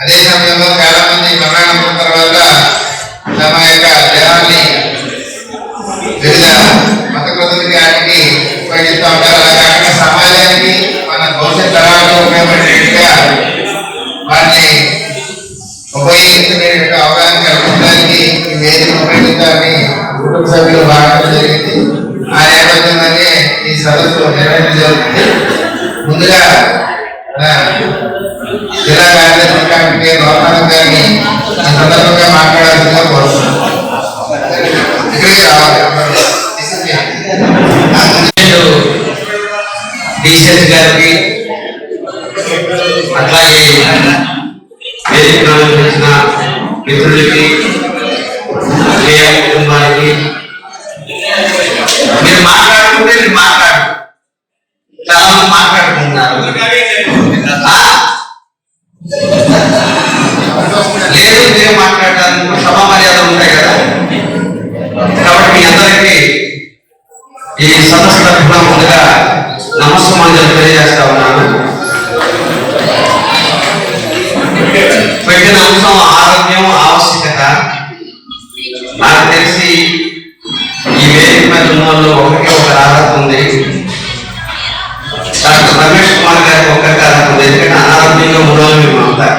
అదే సమయంలో చాలా మంది మరణం తర్వాత తమ యొక్క దేహాన్ని వివిధ మత కృతులకి వాటికి ఉపయోగిస్తూ ఉంటారు. అలా కాకుండా సమాజానికి మన భవిష్యత్ తరాలకు ఉపయోగపడేట్టుగా వాటిని ఉపయోగించుకునే అవగాహన కల్పించడానికి ఈ వేదిక ఉపయోగించాలని కుటుంబ సభ్యులు భాగంగా జరిగింది. ఆ నేపథ్యంలోనే ఈ సదస్సు నిర్వహించడం జరుగుతుంది. ముందుగా జిల్లా కార్యదర్శి కమిటీ లోకాలం గారిని ఈ సందర్భంగా మాట్లాడాల్సిందిగా కోరుతున్నాను. డిసిఎస్ గారికి అట్లాగే వేదిక వచ్చిన మిత్రులకి కుటుంబానికి మీరు మాట్లాడుకుంటే మీరు మాట్లాడు చాలా మంది మాట్లాడుకుంటున్నారు. లేదు మీరు మాట్లాడడానికి సభా మర్యాదలు ఉంటాయి కదా. కాబట్టి మీ అందరికీ ఈ సదస్సు తరఫున ముందుగా నమస్కారం తెలియజేస్తా ఉన్నాను. పెట్టిన అంశం ఆరోగ్యం ఆవశ్యకత. నాకు తెలిసి ఈ వేదిక మీద ఉన్న వాళ్ళు ఒకరికి ఒక అర్హత ఉంది. డాక్టర్ రమేష్ కుమార్ గారికి ఒకరికి అర్హత ఉంది. ఎందుకంటే అనారోగ్యంగా ఉన్నవాళ్ళు మేము అంతా.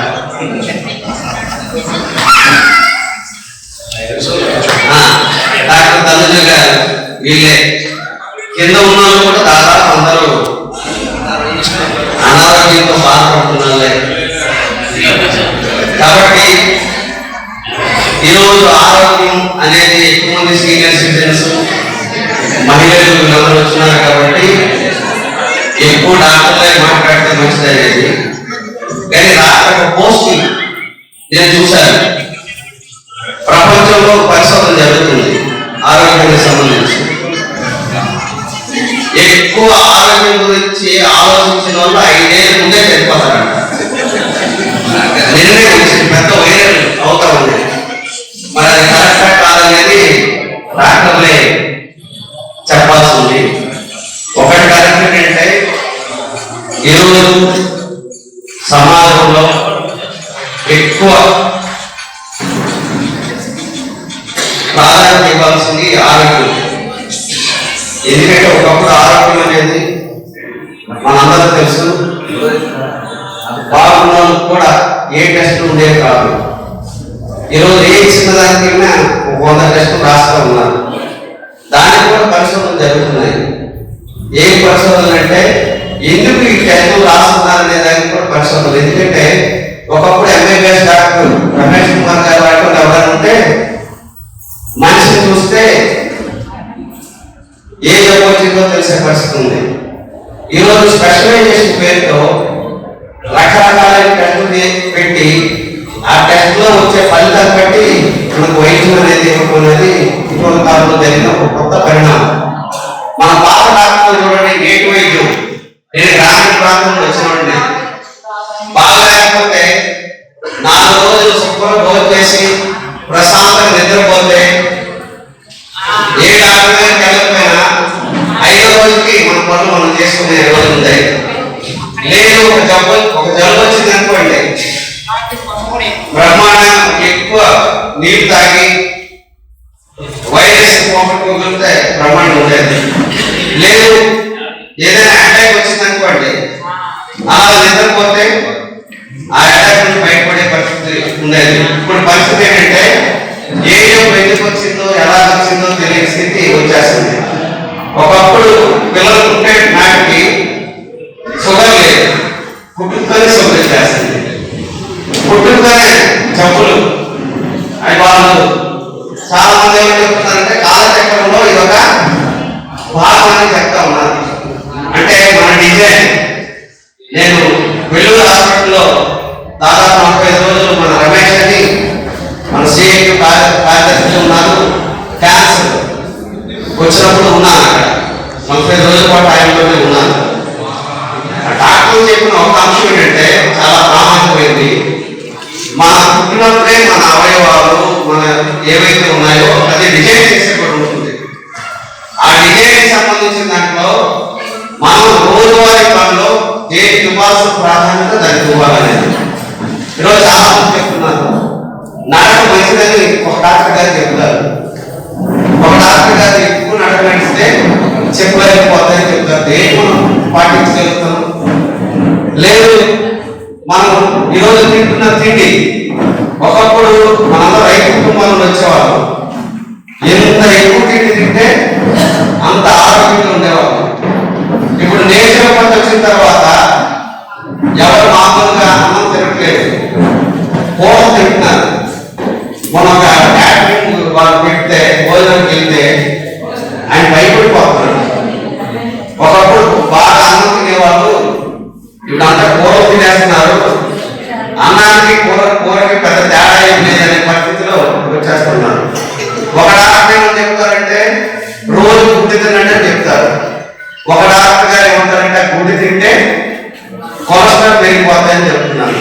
డాక్టర్ తనుజ గారు వీళ్ళే. కింద ఉన్న వాళ్ళు కూడా దాదాపు అందరూ అనారోగ్యంతో బాధపడుతున్నారే. కాబట్టి ఈరోజు ఆరోగ్యం అనేది ఎక్కువ మంది సీనియర్ సిటిజన్స్ మహిళలు వీళ్ళందరూ వచ్చినారు కాబట్టి ఎక్కువ డాక్టర్లే మాట్లాడితే మంచిది అనేది. కానీ డాక్టర్ పోస్టింగ్ నేను చూశాను. ప్రపంచంలో పరిశోధన జరుగుతుంది ఆరోగ్యానికి సంబంధించి. ఎక్కువ ఆరోగ్యం గురించి ఆలోచించిన వాళ్ళు 5 ఏళ్ళ ముందే చనిపోతారంట. నిన్నే వచ్చి పెద్ద వైరల్ అవుతా ఉంది. మరి అది కరెక్టా కాదనేది డాక్టర్లే చెప్పాల్సి ఉంది. ఒకటి కరెక్ట్ ఏంటంటే ఈరోజు సమాజంలో ఎక్కువ ప్రాధాన్యత ఇవ్వాల్సింది ఆరోగ్యం. ఎందుకంటే ఒకప్పుడు ఆరోగ్యం అనేది మనందరూ తెలుసు. బాగున్న కూడా ఏ టెస్ట్ ఉండేది కాదు. ఈరోజు ఏ చిన్నదానికైనా 100 టెస్టులు రాస్తూ ఉన్నారు. దానికి కూడా పరిశోధనలు జరుగుతున్నాయి. ఏ పరిశోధనలు అంటే ఎందుకు ఈ టెస్టులు రాస్తున్నారు అనే దానికి కూడా పరిశోధనలు. ఎందుకంటే ఒకప్పుడు ఎంబీబీఎస్ డాక్టర్ రమేష్ కుమార్ గారు వాటిలో ఎవరైనా ఉంటే మనిషిని చూస్తే ఏ జబ్బు వచ్చిందో తెలిసే పరిస్థితి ఉంది. ఈరోజు స్పెషలైజేషన్ పేరుతో రకరకాలైన టెస్టులు పెట్టి ఆ టెస్ట్ లో వచ్చే ఫలితాలు బట్టి మనకు వైద్యం అనేది ఇవ్వడం ఇటీవల కాలంలో జరిగిన ఒక కొత్త పరిణామం. మన పాత డాక్టర్లు చూడండి, నేటి వైద్యం. నేను గ్రామీణ ప్రాంతంలో వచ్చినవాడిని. బాగా లేకపోతే 4 రోజులు శుభ్రంగా భోజనం చేసి ప్రశాంతంగా నిద్రపోతే ఏ డాక్టర్ వెళ్ళకపోయినా 5వ రోజుకి మన పనులు మనం చేసుకునే రోజు ఉంటాయి. లేదు ఒక జబ్బు వచ్చింది అనుకోండి, బ్రహ్మాండం ఎక్కువ నీళ్ళు తాగి వైరస్ పోగొట్టుకోగలిగితే బ్రహ్మాండం ఉండేది. లేదు ఏదైనా అటాక్ వచ్చింది అనుకోండి, అలా నిద్రపోతే ఆ అటాక్ నుంచి బయటపడే పరిస్థితి ఉండేది. ఇప్పుడు పరిస్థితి ఏంటంటే ఏ ఎందుకు వచ్చిందో ఎలా వచ్చిందో తెలియని స్థితి వచ్చేస్తుంది. ఒకప్పుడు పిల్లలు పుట్టే నాటికి షుగర్ లేదు, పుట్టుకనే షుగర్ వచ్చేస్తుంది. పుట్టుకనే జబ్బులు అవి వాళ్ళు చాలా మంది ఏమని చెప్తున్నారంటే కాలచక్రంలో ఇది ఒక భాగం అని చెప్తా ఉన్నారు. అంటే మన డిజైన్. నేను వెల్లూరు హాస్పిటల్లో దాదాపు 45 రోజులు మన రమేష్ అని మన సిఐటి కార్యదర్శి ఉన్నారు. క్యాన్సర్ వచ్చినప్పుడు ఉన్నాను అక్కడ 45 రోజుల పాటు ఆయనలోనే ఉన్నాను. డాక్టర్ చెప్పిన ఒక అంశం ఏంటంటే చాలా ప్రామాణికమైంది. మన పుట్టినప్పుడే మన అవయవాలు మన ఏవైతే ఉన్నాయో అది డిజైన్ చేసేటప్పుడు ఉంటుంది. ఆ డిజైన్ సంబంధించిన దాంట్లో మనం రోజువారీ పనిలో దేనికి ఇవ్వాల్సిన ప్రాధాన్యత దానికి ఇవ్వాలనేది. ఈరోజు చాలా మంది చెప్తున్నారు నడక మంచిదని ఒక డాక్టర్ గారు చెప్తారు. ఒక డాక్టర్ గారు ఎక్కువ నడక నడిస్తే చెప్పలేకపోతాయని చెప్తారు. దేనికి మనం పాటించగలుగుతాం? లేదు మనం ఈరోజు తింటున్న తిండి, ఒకప్పుడు మనందరూ రైతు కుటుంబాలను వచ్చేవాళ్ళు. ఎంత ఎక్కువ తిండి తింటే అంత ఆరోగ్యంగా ఉండేవాళ్ళు. ఇప్పుడు నేచర్ పంట వచ్చిన తర్వాత ఎవరు మామూలుగా అన్నం తినట్లేదు, కూర తింటున్నారు. మన ఒక క్యాటరింగ్ వాళ్ళు పెడితే భోజనానికి వెళ్తే ఆయన భయపడిపోతున్నాడు. ఒకప్పుడు బాగా అన్నం తినేవాళ్ళు ఇప్పుడు అంతా కూర తినేస్తున్నారు. అన్నానికి కూరకి పెద్ద తేడా ఏం లేదనే పరిస్థితిలో వచ్చేస్తున్నారు. ఒక డాక్టర్ ఏమని చెప్తారంటే రోజు గుడ్డి తినండి అని చెప్తారు. ఒక డాక్టర్ గారు ఏమంటారంటే గుడ్డి తింటే కొలెస్ట్రాల్ పెరిగిపోతాయని చెప్తున్నారు.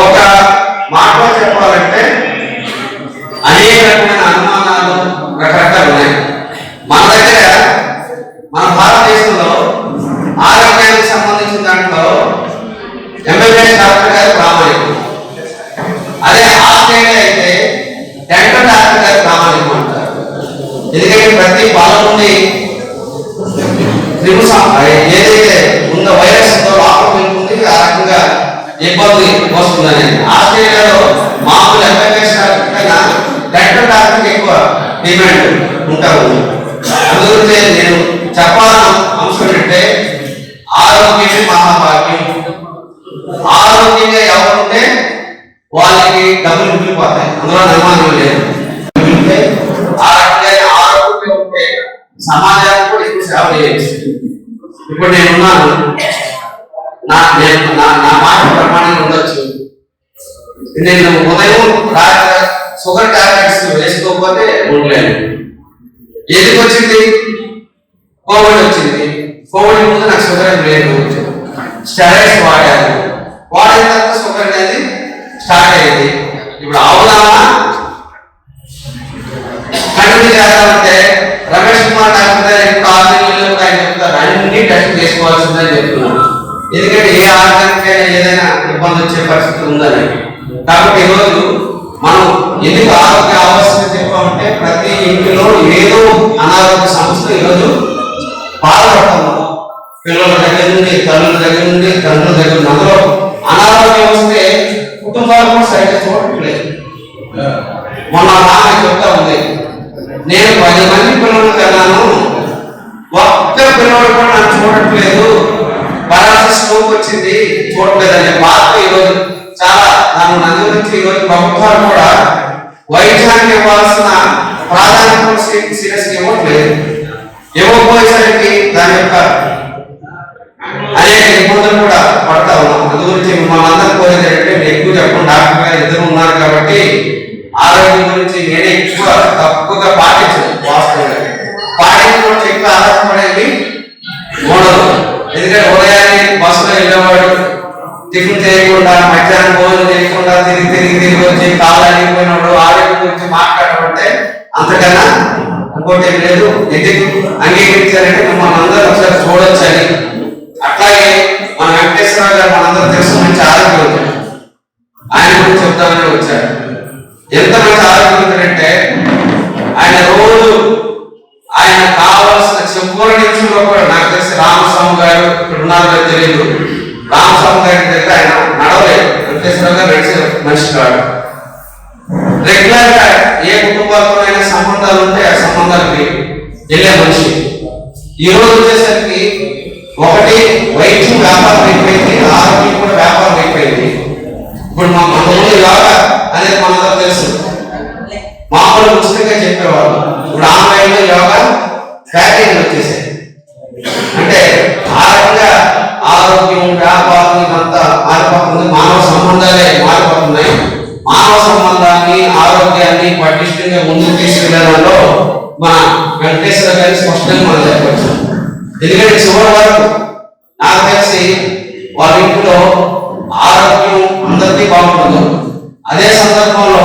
ఒక మాటలో చెప్పాలంటే అనేక రకమైన అనుమానాలు రకరకాలు ఉన్నాయి. మన దగ్గర మన భారతదేశంలో ఆరోగ్యానికి సంబంధించిన దాంట్లో ఎంబీబీఎస్ డాక్టర్ గారు ప్రామాణికం. అదే ఆస్ట్రేలియా అయితే డెంటల్ డాక్టర్ గారు ప్రామాణికం అంటారు. ఎందుకంటే ప్రతి బాల నుండి ఏదైతే ఉందో వైరస్ లోపల వెళ్తుంది, ఆ రకంగా ఇబ్బంది వస్తుందని. ఆస్ట్రేలియాలో మామూలు ఎంబీబీఎస్ డాక్టర్ కన్నా డెంటల్ డాక్టర్కి ఎక్కువ డిమాండ్ ఉంటారు. అందుకే నేను చెప్పాలన్న అంశం ఏంటంటే ఆరోగ్యమే మహాభాగ్యం. ఆరోగ్యంగా ఎవరుంటే వాళ్ళకి డబ్బులు మిగిలిపోతాయి, అందులో నిర్మాణం లేదు. ఆ రకమైన ఆరోగ్యం ఉంటే సమాజానికి కూడా ఎక్కువ సేవ చేయొచ్చు. ఇప్పుడు నేనున్నాను, నా మాట ప్రమాణంగా ఉండొచ్చు. నేను ఉదయం షుగర్ టాబ్లెట్స్ వేసుకోకపోతే ఉండలేను. ఎందుకు వచ్చింది? కోవిడ్ వచ్చింది. కోవిడ్ ముందు నాకు షుగర్ ఏం లేదు, స్టెరాయిడ్స్ వాడాను. వాడిన తర్వాత షుగర్ అనేది స్టార్ట్ అయింది. ఇప్పుడు అవుదామా కంటిన్యూ చేద్దామంటే రమేష్ కుమార్ డాక్టర్ ఇప్పుడు 6 నెలలు ఆయన చెప్తారు అన్ని టెస్ట్ చేసుకోవాల్సిందని చెప్తున్నాను. ఎందుకంటే ఏ ఆరోగ్యానికైనా ఏదైనా ఇబ్బంది వచ్చే పరిస్థితి ఉందని. కాబట్టి ఈరోజు మనం ఎందుకు ఆరోగ్య ఆవశ్యకత చెప్పామంటే ప్రతి ఇంటిలో ఏదో అనారోగ్య సమస్య ఈరోజు బాధపడుతున్నాం. పిల్లల దగ్గర నుండి, తల్లుల దగ్గర నుండి, తండ్రుల దగ్గర నుండి అందులో అనారోగ్యం వస్తే కుటుంబాలు కూడా సరిగ్గా చూడట్లేదు. మొన్న నాన్న చెప్తా ఉంది, నేను 10 మంది పిల్లలు కన్నాను, ఒక్క పిల్లలు కూడా నన్ను చూడట్లేదు, పారాలసిస్ స్ట్రోక్ వచ్చింది చూడట్లేదు అనే బాధ ఈరోజు చాలా దాని గురించి ఈరోజు ప్రభుత్వాలు కూడా వైద్యానికి ఇవ్వాల్సిన ప్రాధాన్యత సీరియస్ ఇవ్వట్లేదు. ఇవ్వకపోయేసరికి దాని యొక్క అనేక ఇబ్బందులు కూడా పడతా ఉన్నాం. అందు గురించి మిమ్మల్ని అందరూ కోరేది ఏంటంటే మీరు ఎక్కువ చెప్పండి, డాక్టర్ గారు ఇద్దరు ఉన్నారు కాబట్టి ఆరోగ్యం గురించి నేనే తక్కువగా పాటించను. వాస్తవంగా పాటించడం ఎక్కువ ఆధారపడేది మూడదు. ఎందుకంటే ఉదయాన్నే బస్సులో వెళ్ళేవాడు టిఫిన్ చేయకుండా మధ్యాహ్నం భోజనం చేయకుండా తిరిగి వచ్చి కాళ్ళు అడిగిపోయినాడు ఆరోగ్యం గురించి మాట్లాడమంటే అంతకన్నా ఇంకోటి ఏం లేదు. ఎందుకు అంగీకరించారంటే మిమ్మల్ని అందరూ ఒకసారి చూడొచ్చని. అట్లాగే మన వెంకటేశ్వరరావు గారు మనందరూ తెలుసు మంచి ఆరోగ్యం, ఆయన గురించి చెప్తామని వచ్చారు. ఎంత మంచి ఆరోగ్యం అంటే ఆయన రోజు ఆయన కావాల్సిన చెప్పుల నుంచి కూడా నాకు తెలిసి రామస్వామి గారు ఇక్కడ ఉన్నారో తెలియదు, రామస్వామి గారి దగ్గర ఆయన నడవలేదు. వెంకటేశ్వరరావు గారు నడిచే మనిషి కాదు. రెగ్యులర్ గా ఏ కుటుంబాలతోనైనా సంబంధాలు ఉంటే ఆ సంబంధాలకి వెళ్ళే మనిషి. ఈ రోజు వచ్చేసరికి ఒకటి వైద్యం వ్యాపారం అయిపోయింది, ఆరోగ్యం కూడా వ్యాపారం అయిపోయింది. ఇప్పుడు మా ముందు యోగా అనేది మనందరూ తెలుసు, మామూలు ఉచితంగా చెప్పేవాళ్ళు. ఇప్పుడు ఆన్లైన్ లో యోగా ప్యాకేజీలు వచ్చేసాయి. అంటే ఆ రకంగా ఆరోగ్యం వ్యాపారం ఇదంతా మారిపోతుంది, మానవ సంబంధాలే మారిపోతున్నాయి. మానవ సంబంధాన్ని ఆరోగ్యాన్ని పటిష్టంగా ముందుకు తీసుకెళ్లడంలో మన వెంకటేశ్వర గారి స్పష్టంగా మనం చెప్పవచ్చు. ఎందుకంటే చివరి వరకు నాకు తెలిసి వాళ్ళ ఇంట్లో ఆరోగ్యం అందరికీ బాగుంటుంది. అదే సందర్భంలో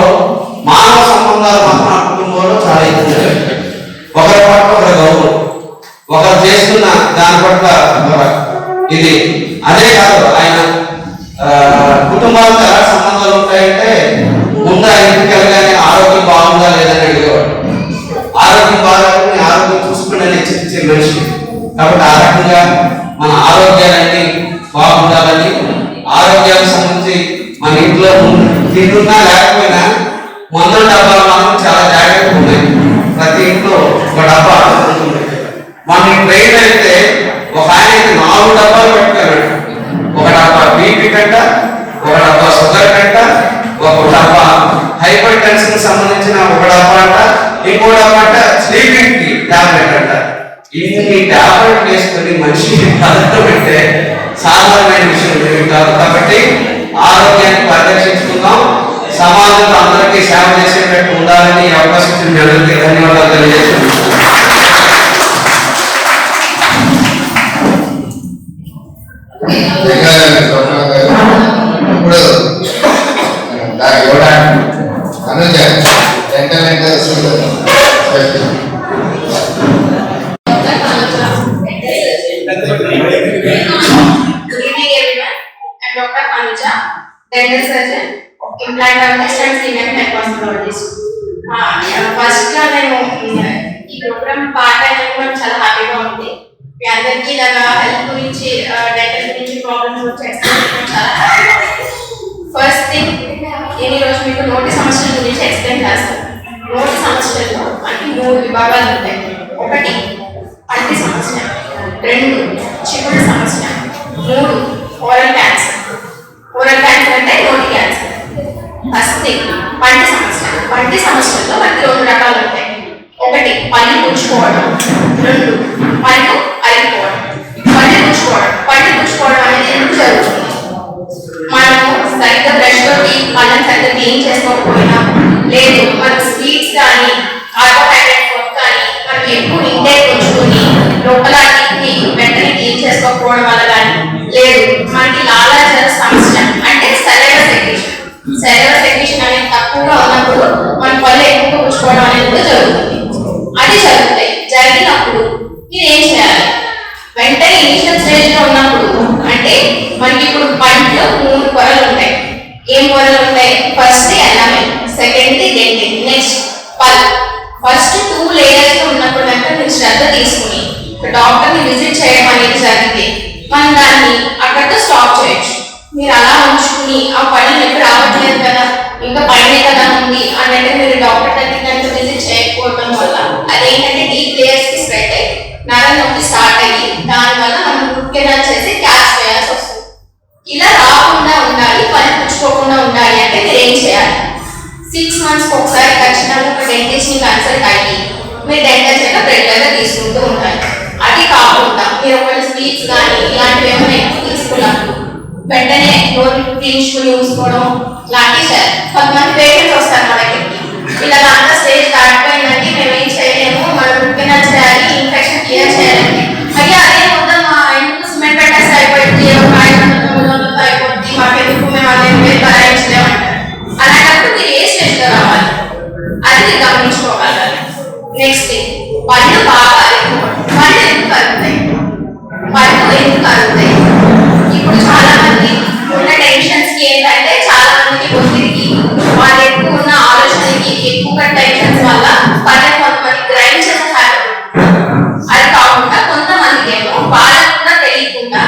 మానవ సంబంధాలు మాత్రం ఆ కుటుంబంలో చాలా ఎక్కువ. ఒకరి పట్ల ఒకరి గౌరవం, ఒకరు చేస్తున్న దాని పట్ల ఇది. అదే కాదు ఆయన కుటుంబాలతో ఎలా సంబంధాలు ఉంటాయంటే ముందు ఆ ఇంటికి వెళ్ళగానే ఆరోగ్యం బాగుందా లేదని అడిగేవాడు. ఆరోగ్యం బాగాలని ఆరోగ్యం చూసుకుని చర్చించే మనిషి. కాబట్టి ఆ రకంగా మన ఆరోగ్యాలన్నీ బాగుండాలని, ఆరోగ్యానికి సంబంధించి మన ఇంట్లో తింటున్నా లేకపోయినా మందుల డబ్బాలు మాత్రం చాలా జాగ్రత్తగా ఉన్నాయి. ప్రతి ఇంట్లో ఒక డబ్బా ఉంటుంది. మన ట్రైన్ అయితే ఒక ఆయన 4 డబ్బాలు పెట్టుకున్నాడు. ఒక డబ్బా బీపీ కంట, ఒక డబ్బా షుగర్ కంట, ఒక డబ్బా హైపర్ టెన్షన్ సంబంధించిన ఒక డబ్బా అంట, ఇంకో డబ్బా అంట స్లీపింగ్ కి టాబ్లెట్ అంట. ఇన్ని టాబ్లెట్ వేసుకొని మనిషి అంటే సాధారణమైన విషయం కాదు. కాబట్టి ఆరోగ్యాన్ని పరిరక్షించుకుందాం, సమాజంలో అందరికీ సేవ చేసేటట్టు ఉండాలని అవకాశం ఇచ్చిన అందరికీ ధన్యవాదాలు తెలియజేస్తున్నాను. ఇప్పుడు దానికి కూడా అనుజ వెంటనే Dr. Anuja, dental surgeon, implantologist and senior head cosmetologist. First గా నేను ఈ ప్రోగ్రామ్ పార్ట్ అయినా చాలా హ్యాపీగా ఉంది. మీ అందరికీ ఇలాగా హెల్త్ గురించి డెంటల్ గురించి ప్రాబ్లమ్స్ వచ్చి ఎక్స్ప్లెయిన్ చాలా హ్యాపీగా ఉంది. ఫస్ట్ థింగ్ నేను ఈరోజు మీకు నోటి సమస్యల గురించి ఎక్స్ప్లెయిన్ చేస్తాను. నోటి సమస్యల్లో అంటే 3 విభాగాలు ఉంటాయి. 1 పంటి సమస్య, 2 చిగుళ్ళ సమస్య, 3 ఓరల్ క్యాన్సర్. ఓరల్ క్యాన్సర్ అంటే నోటి క్యాన్సర్. ఫస్ట్ థింగ్ పంటి సమస్య. పంటి సమస్యల్లో మనకి 2 రకాలు ఉంటాయి. 1 పళ్ళు పుచ్చుకోవడం, 2 పళ్ళు అరిగిపోవడం. పళ్ళు పుచ్చుకోవడం అనేది ఎందుకు జరుగుతుంది? మనము సరిగ్గా బ్రష్ తోటి పళ్ళని సరిగ్గా క్లీన్ చేసుకోకపోయినా, లేదు మనకు స్వీట్స్ కానీ కార్బోహైడ్రేట్ ఫుడ్ కానీ మనం ఎక్కువ ఇంటేక్ ఉంచుకొని లోపల వెంటనే క్లీన్ చేసుకోకపోవడం వల్ల కానీ, లేదు మనకి లాలాజల సమస్య అంటే సెలైవా సెక్రీషన్ అనేది తక్కువగా ఉన్నప్పుడు మన పళ్ళు ఎక్కువ పుచ్చుకోవడం అనేది కూడా జరుగుతుంది. అది జరిగినప్పుడు మీరు ఏం చేయాలి? వెంటనే ఇనిషియల్ స్టేజ్ లో ఉన్నప్పుడు అంటే మనకి ఇప్పుడు పంటలో 3 పొరలు ఉంటాయి. ఏం పొరలు ఉంటాయి? First enamel, second dentine, next పల్. ఫస్ట్ 2 లేయర్స్ లో ఉన్నప్పుడు కనుక మీరు శ్రద్ధ తీసుకుని డాక్టర్ ని విజిట్ చేయడం అనేది జరిగితే మనం దాన్ని అక్కడితో స్టాప్ చేయొచ్చు. మీరు అలా ఉంచుకుని ఆ పళ్ళు ఎప్పుడు రావట్లేదు కదా, ఇంకా పైనే కదా ఉంది అన్నట్టు మీరు డాక్టర్ దగ్గరికి కనుక విజిట్ చేయకపోవడం వల్ల అదేంటంటే డీప్ లేయర్స్ కి స్ప్రెడ్ అయ్యి నరం నొప్పి స్టార్ట్ అయ్యి దానివల్ల మనం రూట్ కెనాల్ చేసి క్యాచ్ చేయాల్సి వస్తుంది. ఇలా రాకుండా ఉండాలి, పళ్ళు పుచ్చుకోకుండా ఉండాలి అంటే మీరు ఏం చేయాలి? 6 months ఒకసారి ఖచ్చితంగా ఒక డెంటిస్ట్ ని కన్సల్ట్ అయ్యి మీరు డెంటల్ చెకప్ రెగ్యులర్ గా తీసుకుంటూ ఉండాలి. అది కాకుండా మీరు ఒకవేళ స్వీట్స్ కానీ ఇలాంటివి ఏమైనా ఎక్కువ తీసుకున్నప్పుడు వెంటనే నోరు పీల్చుకుని చూసుకోవడం లాంటివి చేయాలి. కొంతమంది పేషెంట్స్ వస్తారు మన దగ్గరికి, ఇలా అంత స్టేజ్ దాటిపోయిందండి, మేము ఏం చేయలేము, మనం ఉట్టినా చేయాలి, ఇన్ఫెక్షన్ క్లియర్ చేయాలంటే అయ్యా అదే మొత్తం ఎందుకు సిమెంట్ పెట్టేస్తే అయిపోయింది, ఒక 500 అయిపోతుంది, మాకు ఎందుకు మేము అదే భరాయించలేమంటారు. అలాంటప్పుడు మీరు ఏ స్టేజ్ లో రావాలి అది మీరు గమనించుకోగలగాలి. నెక్స్ట్ పళ్ళు బాగా పళ్ళు ఎందుకు అరుగుతాయి, పళ్ళు ఎందుకు అరుగుతాయి? ఇప్పుడు చాలా మంది ఉన్న టెన్షన్స్ కి ఏంటంటే చాలా మందికి ఒత్తిడికి వాళ్ళు ఎక్కువ ఉన్న ఆలోచనకి ఎక్కువగా టెన్షన్స్ వల్ల పళ్ళు కొంతమంది గ్రైండ్ చేసే హ్యాబిట్. అది కాకుండా కొంతమందికి ఏమో వాళ్ళకు కూడా తెలియకుండా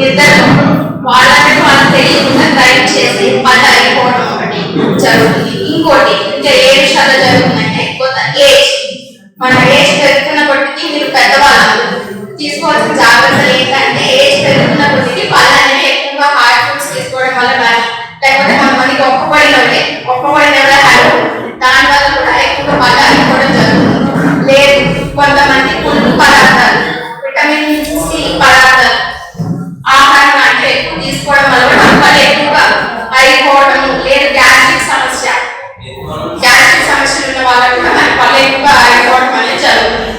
ఇద్దరు వాళ్ళకి వాళ్ళకి తెలియకుండా గ్రైండ్ చేసి పళ్ళు అయిపోవడం ఒకటి జరుగుతుంది. ఇంకోటి ఇంకా ఏ విషయాల్లో జరుగుతుందంటే కొంత ఏజ్, మన ఏజ్ పెరుగుతున్న కొద్దికి మీరు పెద్దవాళ్ళు తీసుకోవాల్సిన జాగ్రత్తలు ఏంటంటే ఏజ్ పెరుగుతున్న కొద్దికి పళ్ళు అనేవి ఎక్కువగా హార్డ్ ఫుడ్స్ తీసుకోవడం వల్ల కానీ లేకపోతే కొంతమందికి ఒక్కపడిన హ్యాబిట్ దాని వల్ల కూడా ఎక్కువగా పళ్ళు అయిపోవడం జరుగుతుంది. లేదు కొంతమంది పులుపు పదార్థాలు, విటమిన్ సి పదార్థాలు ఆహారం అంటే ఎక్కువ తీసుకోవడం వల్ల కూడా పళ్ళు ఎక్కువగా అయిపోవడం. లేదు గ్యాస్ట్రిక్ సమస్యలు ఉన్న వాళ్ళకు కూడా మన పళ్ళు ఎక్కువగా అయిపోవడం అనేది జరుగుతుంది.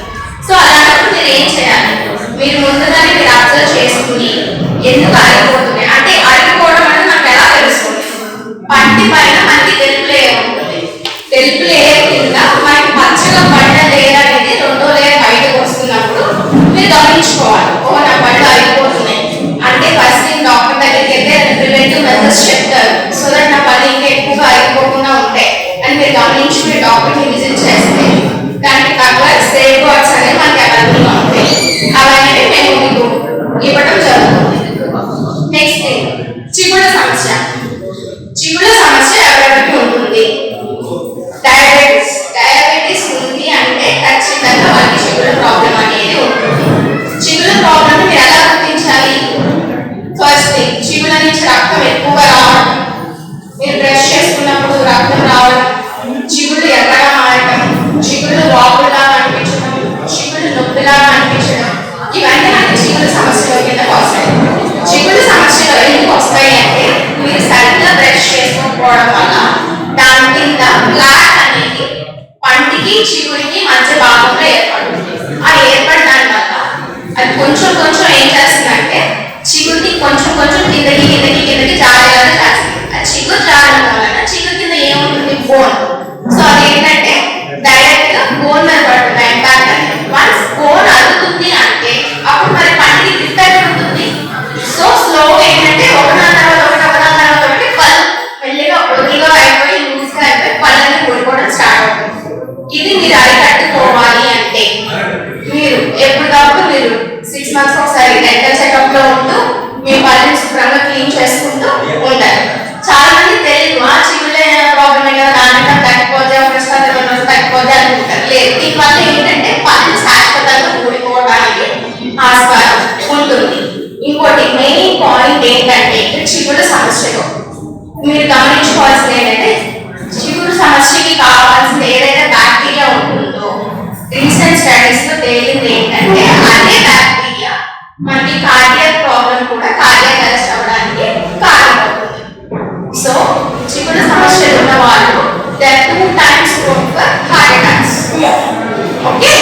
సో అలాంటప్పుడు మీరు ఏం చేయాలి, మీరు ముందుగానే మీరు అబ్జర్వ్ చేసుకుని ఎందుకు అరిగిపోతున్నాయి అంటే అరిగిపోవడం అనేది మనకు ఎలా తెలుస్తుంది, పంటి పైన మనకి తెలుపు లేయర్ ఉంటుంది, తెలుపు లేయర్ కింద మనకి పచ్చగా పడ్డ లేయర్ అనేది రెండో లేయర్ బయటకు వస్తున్నప్పుడు మీరు గమనించుకోవాలి, ఓ నా పళ్ళు అరిగిపోతున్నాయి అంటే ఫస్ట్ నేను డాక్టర్ దగ్గరికి వెళ్తే ప్రివెంటివ్ మెథడ్స్ చెప్తారు, సో దట్ నా పళ్ళు ఇంకా ఎక్కువగా అరిగిపోకుండా ఉంటాయి అని మీరు గమనించుకుని డాక్టర్ని విజిట్ చేస్తే దానికి తగ్గ సేఫ్ వర్డ్స్ అనేవి మనకి అవైలబుల్గా ఉంటాయి. అవన్నీ మేము మీకు ఇవ్వడం జరుగుతుంది. నెక్స్ట్ చిగుళ్ళ సమస్య. చిగుళ్ళ సమస్య ఎవరెవరికి ఉంటుంది? డయాబెటీస్ ఉంది అంటే ఖచ్చితంగా వాళ్ళకి చిగుళ్ళ ప్రాబ్లం అనేది ఉంటుంది. చిగుళ్ళ ప్రాబ్లం మీరు ఎలా గుర్తించాలి? ఫస్ట్ థింగ్, చిగుళ్ళ నుంచి రక్తం ఎక్కువగా రావడం, మీరు బ్రష్ చేసుకున్నప్పుడు రక్తం రావడం, చిగుళ్ళు ఎర్రగా మారడం, చిగుళ్ళు వాపులాగా అనిపించడం, చిగుళ్ళు నొప్పిలాగా అనిపించడం, ఇవన్నీ మనకి చిగుళ్ళ సమస్యల కింద వస్తాయి. చిగుళ్ళ సమస్యలు ఎందుకు వస్తాయి అంటే మీరు సరిగ్గా బ్రష్ చేసుకోకపోవడం వల్ల దాని కింద ప్లాక్ అనేది పంటికి చిగురికి మధ్య భాగంలో ఏర్పడుతుంది. ఆ ఏర్పడడాని వల్ల అది కొంచెం కొంచెం ఏం చేస్తుందంటే చిగురిని కొంచెం కొంచెం కిందకి జారేలాగా చేస్తుంది. ఆ చిగురు జారడం వలన చిగురు కింద ఏముంటుంది? బోన్. సో అదేంటంటే డైరెక్ట్ గా బోన్ మీద పడుతుంది ఇంపాక్ట్ అనేది. వన్స్ బోన్ అరుగుతుంది అంటే అప్పుడు మరి పంటికి గ్రిప్ ఎక్కడ ఉంటుంది? సో స్లోగా ఏంటంటే ఒకదాని తర్వాత ఒకటి పళ్ళు మెల్లిగా ఒడిగా అయిపోయి లూజ్గా అయిపోయి పళ్ళని ఊడిపోవడం స్టార్ట్ అవుతుంది. ఇది మీరు అరికట్టుకోవాలి అంటే మీరు ఎప్పటికప్పుడు మీరు 6 months ఒకసారి డెంటల్ చెకప్ లో ఉంటూ మీ పళ్ళని శుభ్రంగా క్లీన్ చేసుకుంటూ ఉండాలి. చాలా మంది తెలియదు ఆ చిగుళ్ళే ప్రాబ్లమే కదా, దానికన్నా తగ్గిపోతే తగ్గిపోతే అనుకుంటారు. లేదు, దీనివల్ల ఏంటంటే పళ్ళు శాశ్వతంగా ఊడిపోవడానికి ఆస్కారం ఉంటుంది. ఇంకోటి మెయిన్ పాయింట్ ఏంటంటే చిగుళ్ళ సమస్యలో మీరు గమనించుకోవాల్సింది ఏంటంటే చిగురు సమస్యకి కావాల్సిన ఏదైతే బ్యాక్టీరియా ఉంటుందో రీసెంట్ స్టడీస్ లో తేలింది ఏంటంటే అదే బ్యాక్టీరియా మనకి కార్డియాక్ ప్రాబ్లం కూడా కార్డియాక్ అరెస్ట్ అవ్వడానికి కారణమవుతుంది. సో చిగురు సమస్యలు ఉన్న వాళ్ళు there are 2 times prone for heart attacks. Okay,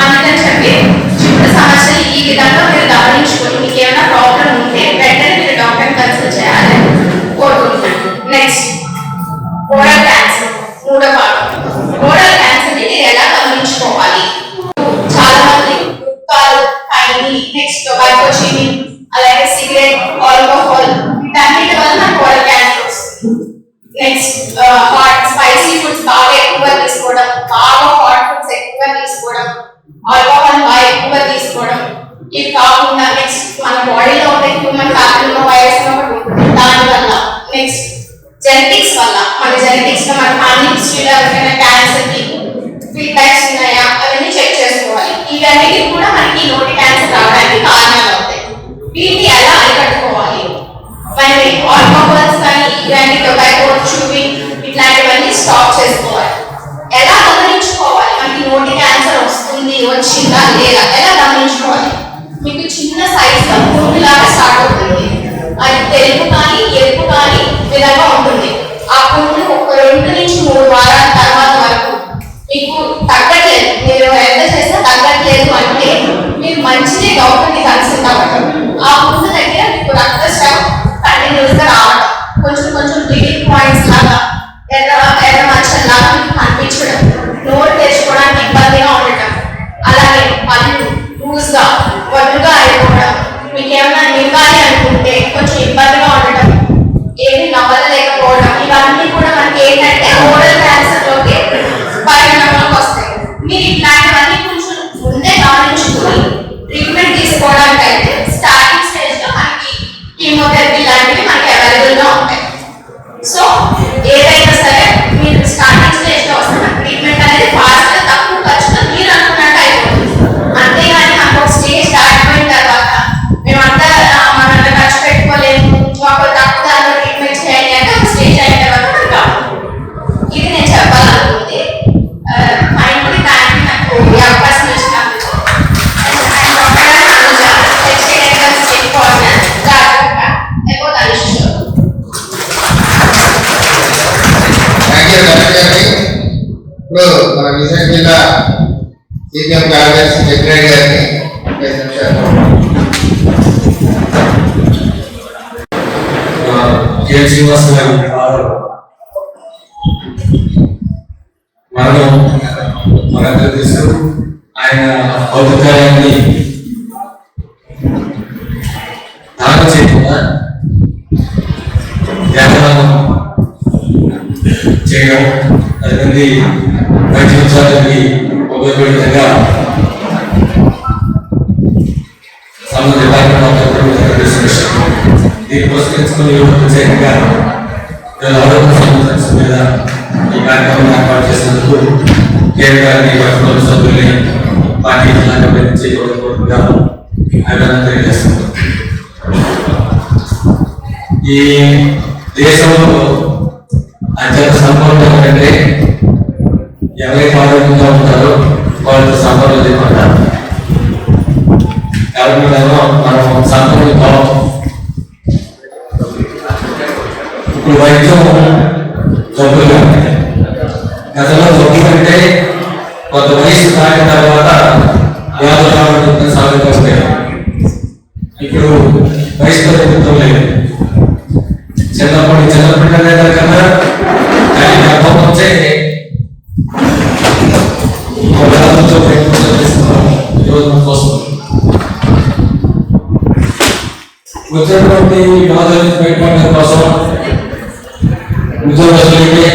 అందుకని చెప్పి చిగురు సమస్యలు ఈ విధంగా మీరు గమనించుకొని మీకు ఏమైనా ప్రాబ్లం ఉంటే వెంటనే మీరు డాక్టర్ని కన్సల్ట్ చేయాలని కోరుకుంటున్నాను. నెక్స్ట్ ఓరల్ క్యాన్సర్, మూడో భాగం. ఓరల్ క్యాన్సర్ ని మీరు ఎలా గమనించుకోవాలి? చాలా మంది గుట్కాలు, ఖైనీ, నెక్స్ట్ టొబాకో, చిని, అలాగే సిగరెట్, ఆల్కహాల్ వీటన్నిటి వల్ల నాకు ఓరల్ క్యాన్సర్ వస్తుంది. నెక్స్ట్ హాట్ స్పైసీ ఫుడ్స్ బాగా ఎక్కువగా తీసుకోవడం, బాగా హాట్ ఫుడ్స్ ఎక్కువగా తీసుకోవడం, ఆల్కహాల్ బాగా ఎక్కువగా తీసుకోవడం, ఇవి కాకుండా నెక్స్ట్ మన బాడీలో ఉండే హ్యూమన్ ఫ్యాక్టరీలో వైరస్ ఒకటి ఉంటుంది దానివల్ల, నెక్స్ట్ జెనెటిక్స్ వల్ల మన జెనెటిక్స్ లో మన ఫ్యామిలీ హిస్టరీలో ఎవరికైనా క్యాన్సర్ కి ఫీడ్బ్యాక్స్ ఉన్నాయా అవన్నీ చెక్ చేసుకోవాలి. ఇవన్నీ కూడా మనకి నోటి క్యాన్సర్ రావడానికి కారణాలు అవుతాయి. వీటిని ఎలా అరికట్టుకోవాలి? మరి ఆల్కహాల్స్ కానీ ఇవన్నీ టొబాకో, చూవింగ్ ఇట్లాంటివన్నీ స్టాప్ చేసుకోవాలి. ఎలా గమనించుకోవాలి మనకి నోటి క్యాన్సర్ మీకు చిన్న సైజ్ లో పురుగు లాగా స్టార్ట్ అవుతుంది. అది తెలుపు కానీ ఎరుపు కానీ విధంగా ఉంటుంది. ఆ పురుగు ఒక 2 నుంచి 3 వారాల తర్వాత వరకు మీకు తగ్గట్లేదు, మీరు ఎంత చేసినా తగ్గట్లేదు అంటే మీరు మంచిదే డాక్టర్ని కన్సల్ట్ అవ్వటం. ఆ పురుగు దగ్గర మీకు రక్తస్రావం కంటిన్యూస్ గా రావడం, కొంచెం కొంచెం బ్లీడింగ్ పాయింట్స్ లాగా ఎర్ర మచ్చల్లాగా మీకు కనిపించడం, నోరు తెచ్చుకోవడానికి ఇబ్బందిగా ఉండటం, అలాగే పళ్ళు లూజ్ గా వదులుగా అయిపోవడం, మీకు ఏమైనా నింపాలి అనుకుంటే కొంచెం ఇబ్బందిగా ఉండటం, ఏమి నవ్వలేకపోవడం, ఇవన్నీ కూడా మనకి ఏంటంటే ఓరల్ క్యాన్సర్ లోకి పరిణామాలకు వస్తాయి. మీరు ఇట్లాంటివన్నీ కొంచెం ముందే గమనించుకుని ట్రీట్మెంట్ తీసుకోవడానికి అయితే స్టార్టింగ్ స్టేజ్ లో మనకి కీమోథెరపీ లాంటివి మనకి అవైలబుల్ గా ఉంటాయి. సో ఏదైనా సరే మీరు స్టార్టింగ్ స్టేజ్ లో వస్తే ట్రీట్మెంట్ అనేది ఫాస్ట్ గా తక్కువ ఖర్చుతో మీరు అనుకున్నట్టు అయిపోతుంది. అంతేగాని మనకు ఒక స్టేజ్ దాటిపోయిన తర్వాత మేమంతా మనం ఖర్చు పెట్టుకోలేము, మాకు తక్కువ దానిలో ట్రీట్మెంట్ చేయండి అంటే ఒక స్టేజ్ అయిన తర్వాత మనకు కాదు. ఇది నేను చెప్పాలనుకుంది. ఫైనల్లీ దానికి నాకు ఈ అవకాశం ఇచ్చినందుకు ఇప్పుడు మన విజయనగరం జిల్లా సిపిఎం కార్యదర్శి సెక్రటరీ గారిని 5 నిమిషాలు. శ్రీనివాస్ గారు మరణం మనందరూ తెలుసు. ఆయన ఔపచార్యాన్ని దానం చేయకుండా ధ్యానం చేయడం, అది వైద్య విద్యార్థులకి ఉపయోగపడే విధంగా సంబంధ దీన్ని పురస్కరించుకుని ప్రత్యేకంగా ఆరోగ్య సంబంధించిన మీద ఈ కార్యక్రమం ఏర్పాటు చేసినందుకు కేంద్ర గారిని కుటుంబ సభ్యుల్ని పార్టీ నుంచి అభినందన తెలియజేస్తున్నాను. ఈ దేశంలో అత్యంత సంపన్నులు ఏంటంటే ఎవరైతే ఆరోగ్యంగా ఉంటారో వాళ్ళతో సంపన్నులు చెప్పంటారు. కాబట్టి మనం సంపన్నులు కావాలి. ఇప్పుడు వైద్యం జబ్బులు గతంలో జబ్బు కంటే కొంత వయసు దాటిన తర్వాత వ్యాధులు రావడం సాగుతూ ఉంటాయి. ఇప్పుడు వయసుతో ప్రభుత్వం లేదు. చిన్నపిల్లల కన్నా కానీ గర్భం వచ్చే వచ్చినటువంటి వ్యాధులను బయటపడడం కోసం ఉద్యోగస్తులకి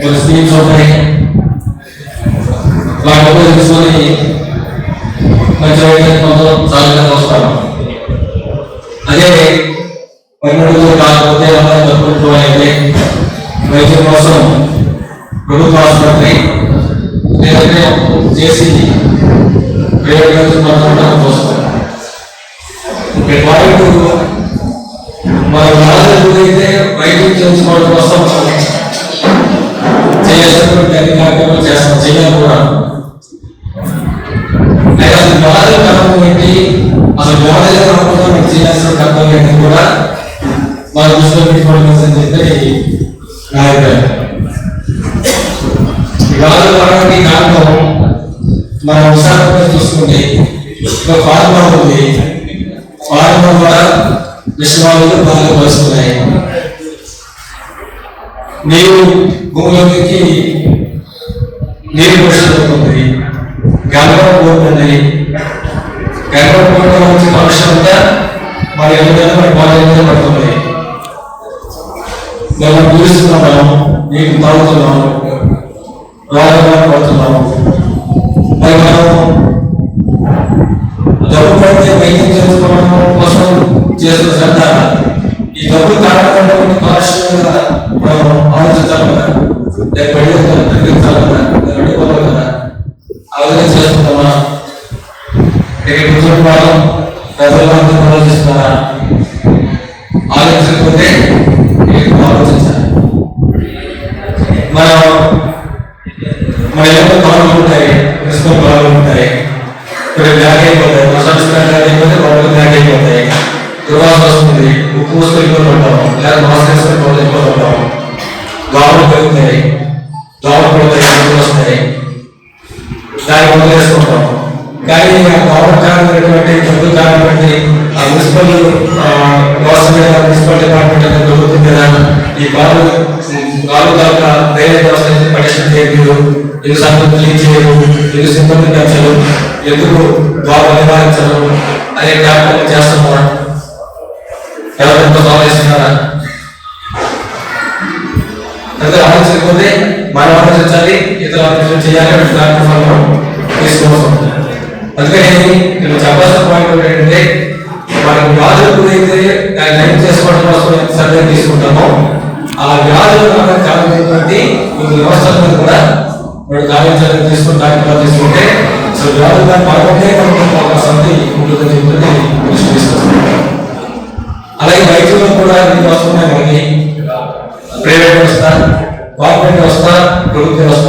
కొన్ని స్కీమ్స్ ఉంటాయి. వాటితో తీసుకొని మంచి వైద్యం పొందడం సాగుతూ వస్తాం. అదే 12 రోజులు కాకపోతే ప్రభుత్వం అయితే వైద్యం కోసం ప్రభుత్వ ఆసుపత్రి లేదంటే చేసి ప్రైవేట్ వస్తాం. మన అయితే వైద్యం చేయించుకోవడం కోసం చేయాల్సినటువంటి అన్ని కార్యక్రమాలు చేస్తాం, చేయాలి కూడా. అయితే అసలు బాధలు కర్మం ఏంటి, అసలు బాధలు రాకుండా మీకు చేయాల్సిన కర్మం ఏంటి కూడా మన దృష్టిలో పెట్టుకోవడం అని చెప్పి నా అభిప్రాయం. ఈ బాధలు రావడానికి కారణం మన విశాఖపట్నం చూసుకుంటే ఒక ఫార్మా ఉంది. ఫార్మా ద్వారా విశ్వాలు బాగా కలుస్తున్నాయి. నీరు భూమిలోకి నీరు పోషిస్తుంది, గర్భం పోతుంది. గర్భం పోవడం వచ్చే మనుషులంతా మన ఎదుగుదల మన బాధ్యత పడుతుంది. మనం పూజిస్తున్నాం, నీకు తాగుతున్నాం, రోగాలు పడుతున్నాం. మరి మనం డబ్బు పడితే వైద్యం చేసుకోవడం కోసం చేస్తున్న శ్రద్ధ ఈ డబ్బు కారణంగా పారిశ్రామిక మనం ఆలోచించాలి కదా, తగ్గించాలి కదా, అడ్డుకోవాలి కదా. ఆ విధంగా చేస్తున్నామా? ఇక్కడ వాళ్ళు ప్రజలు ఆలోచిస్తున్నారా? ఆలోచించకపోతే ఆలోచించాలి. మన ఏమైనా కాళ్ళు ఉంటాయి, ప్రిన్సిపల్ కాళ్ళు ఉంటాయి, ఇప్పుడు వ్యాధి అయిపోతాయి, సంస్కారం అయిపోతే అవుతాయి, దుర్వాసన వస్తుంది, ఉప్పు మూసుకొని ఇబ్బంది పడతాము, లేదా మాస్క్ వేసుకొని ఇబ్బంది పడతాము, దోమలు పెరుగుతాయి, దోమలు పడతాయి, ఇబ్బందులు వస్తాయి, దాన్ని మందులు వేసుకుంటాము. కానీ గవర్నమెంట్ కారణమైనటువంటి ప్రభుత్వ కారణమైనటువంటి మున్సిపల్ గవర్నమెంట్ మున్సిపల్ డిపార్ట్మెంట్ అనేది దొరుకుతుంది కదా, ఈ గాలు తాలూకా డ్రైనేజ్ వ్యవస్థ పటిష్టం చేయలేదు, ఎందుకు సంబంధం క్లీన్ చేయరు, ఎందుకు సిబ్బంది పెంచరు, ఎందుకు దోమలు నివారించరు అనే కార్యక్రమం చేస్తున్నారా? ఎవరితో ఆలోచిస్తున్నారా? అదే ఆలోచించకపోతే మనం ఆలోచించాలి, ఇతర ఆలోచన చేయాలి, కార్యక్రమాలను తీసుకోవచ్చు. అందుకని నేను చెప్పాల్సిన పాయింట్ ఏంటంటే మనకు వ్యాధులు గురైతే దాన్ని నయం చేసుకోవడం కోసం సర్వే తీసుకుంటామో ఆ వ్యాధులు కారణమైనటువంటి ఈ వ్యవస్థల మీద కూడా మనం కార్యాచరణ తీసుకుని కార్యక్రమాలు తీసుకుంటే అసలు వ్యాధులు దాన్ని పడకుంటే మనకు ఒక సంధి ఉంటుందని చెప్పి విశ్లేషిస్తాం. అలాగే వైద్యులు కూడా ఇది వస్తున్నాయి మనకి, ప్రైవేట్ వ్యవస్థ, గవర్నమెంట్ వ్యవస్థ, ప్రభుత్వ వ్యవస్థ.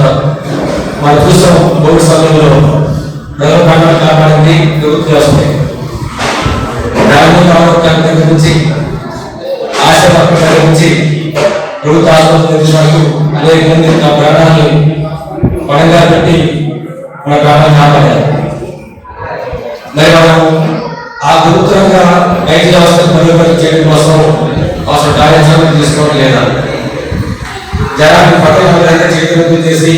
మనం చూస్తాం కోవిడ్ సమయంలో ప్రజల ప్రాణాలు కాపాడింది ప్రభుత్వ వ్యవస్థ. గ్రామీణ ఆరోగ్యాల దగ్గర నుంచి ఆశా వర్గాల దగ్గర నుంచి ప్రభుత్వ ఆసుపత్రి వరకు అనేక మంది నా ప్రాణాలను పడంగా పెట్టి మన ప్రాణాలు కాపాడారు. మరి మనం ఆ ప్రభుత్వంగా వైద్య వ్యవస్థను మెరుగుపరిచి చేయడం కోసం అసలు కార్యాచరణ తీసుకోవడం లేదా? జనాన్ని పట్టణంలో అయితే చేతులు చేసి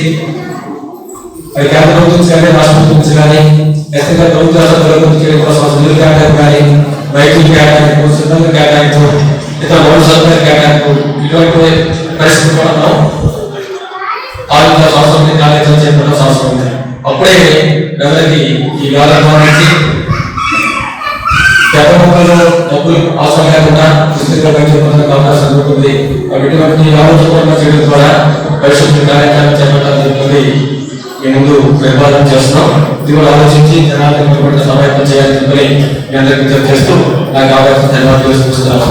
అది కేంద్ర ప్రభుత్వం కానీ రాష్ట్ర ప్రభుత్వం కానీ ఖచ్చితంగా ప్రభుత్వ అభివృద్ధి చేయడం కోసం నిధులు కేటాయింపు కానీ వైద్యులు కేటాయింపు, సిబ్బంది కేటాయింపు, ఇతర మౌలిక సదుపాయాలు కేటాయింపు, ఇటువంటి పరిస్థితి కూడా మనం ఆలోచించాల్సిన అవసరం ఉంది, కార్యాచరణ చేపట్టాల్సిన అవసరం ఉంది. అప్పుడే ప్రజలకి ఈ వ్యాపారం నుంచి పెద్ద మొక్కల్లో డబ్బులు అవసరం లేకుండా విస్తృతంగా బయటపడడానికి అవకాశం ఉంటుంది. ఇటువంటి ఆలోచన చేయడం ద్వారా పరిశుభ్ర కార్యక్రమం చేపట్టాలని చెప్పి మీ ముందు ప్రతిపాదన చేస్తున్నాం. ఇది కూడా ఆలోచించి జనాలకు సహాయం చేయాలని చెప్పి మీ అందరికీ విజ్ఞప్తి చేస్తూ నాకు అవకాశం ధన్యవాదాలు తెలుస్తున్నాను.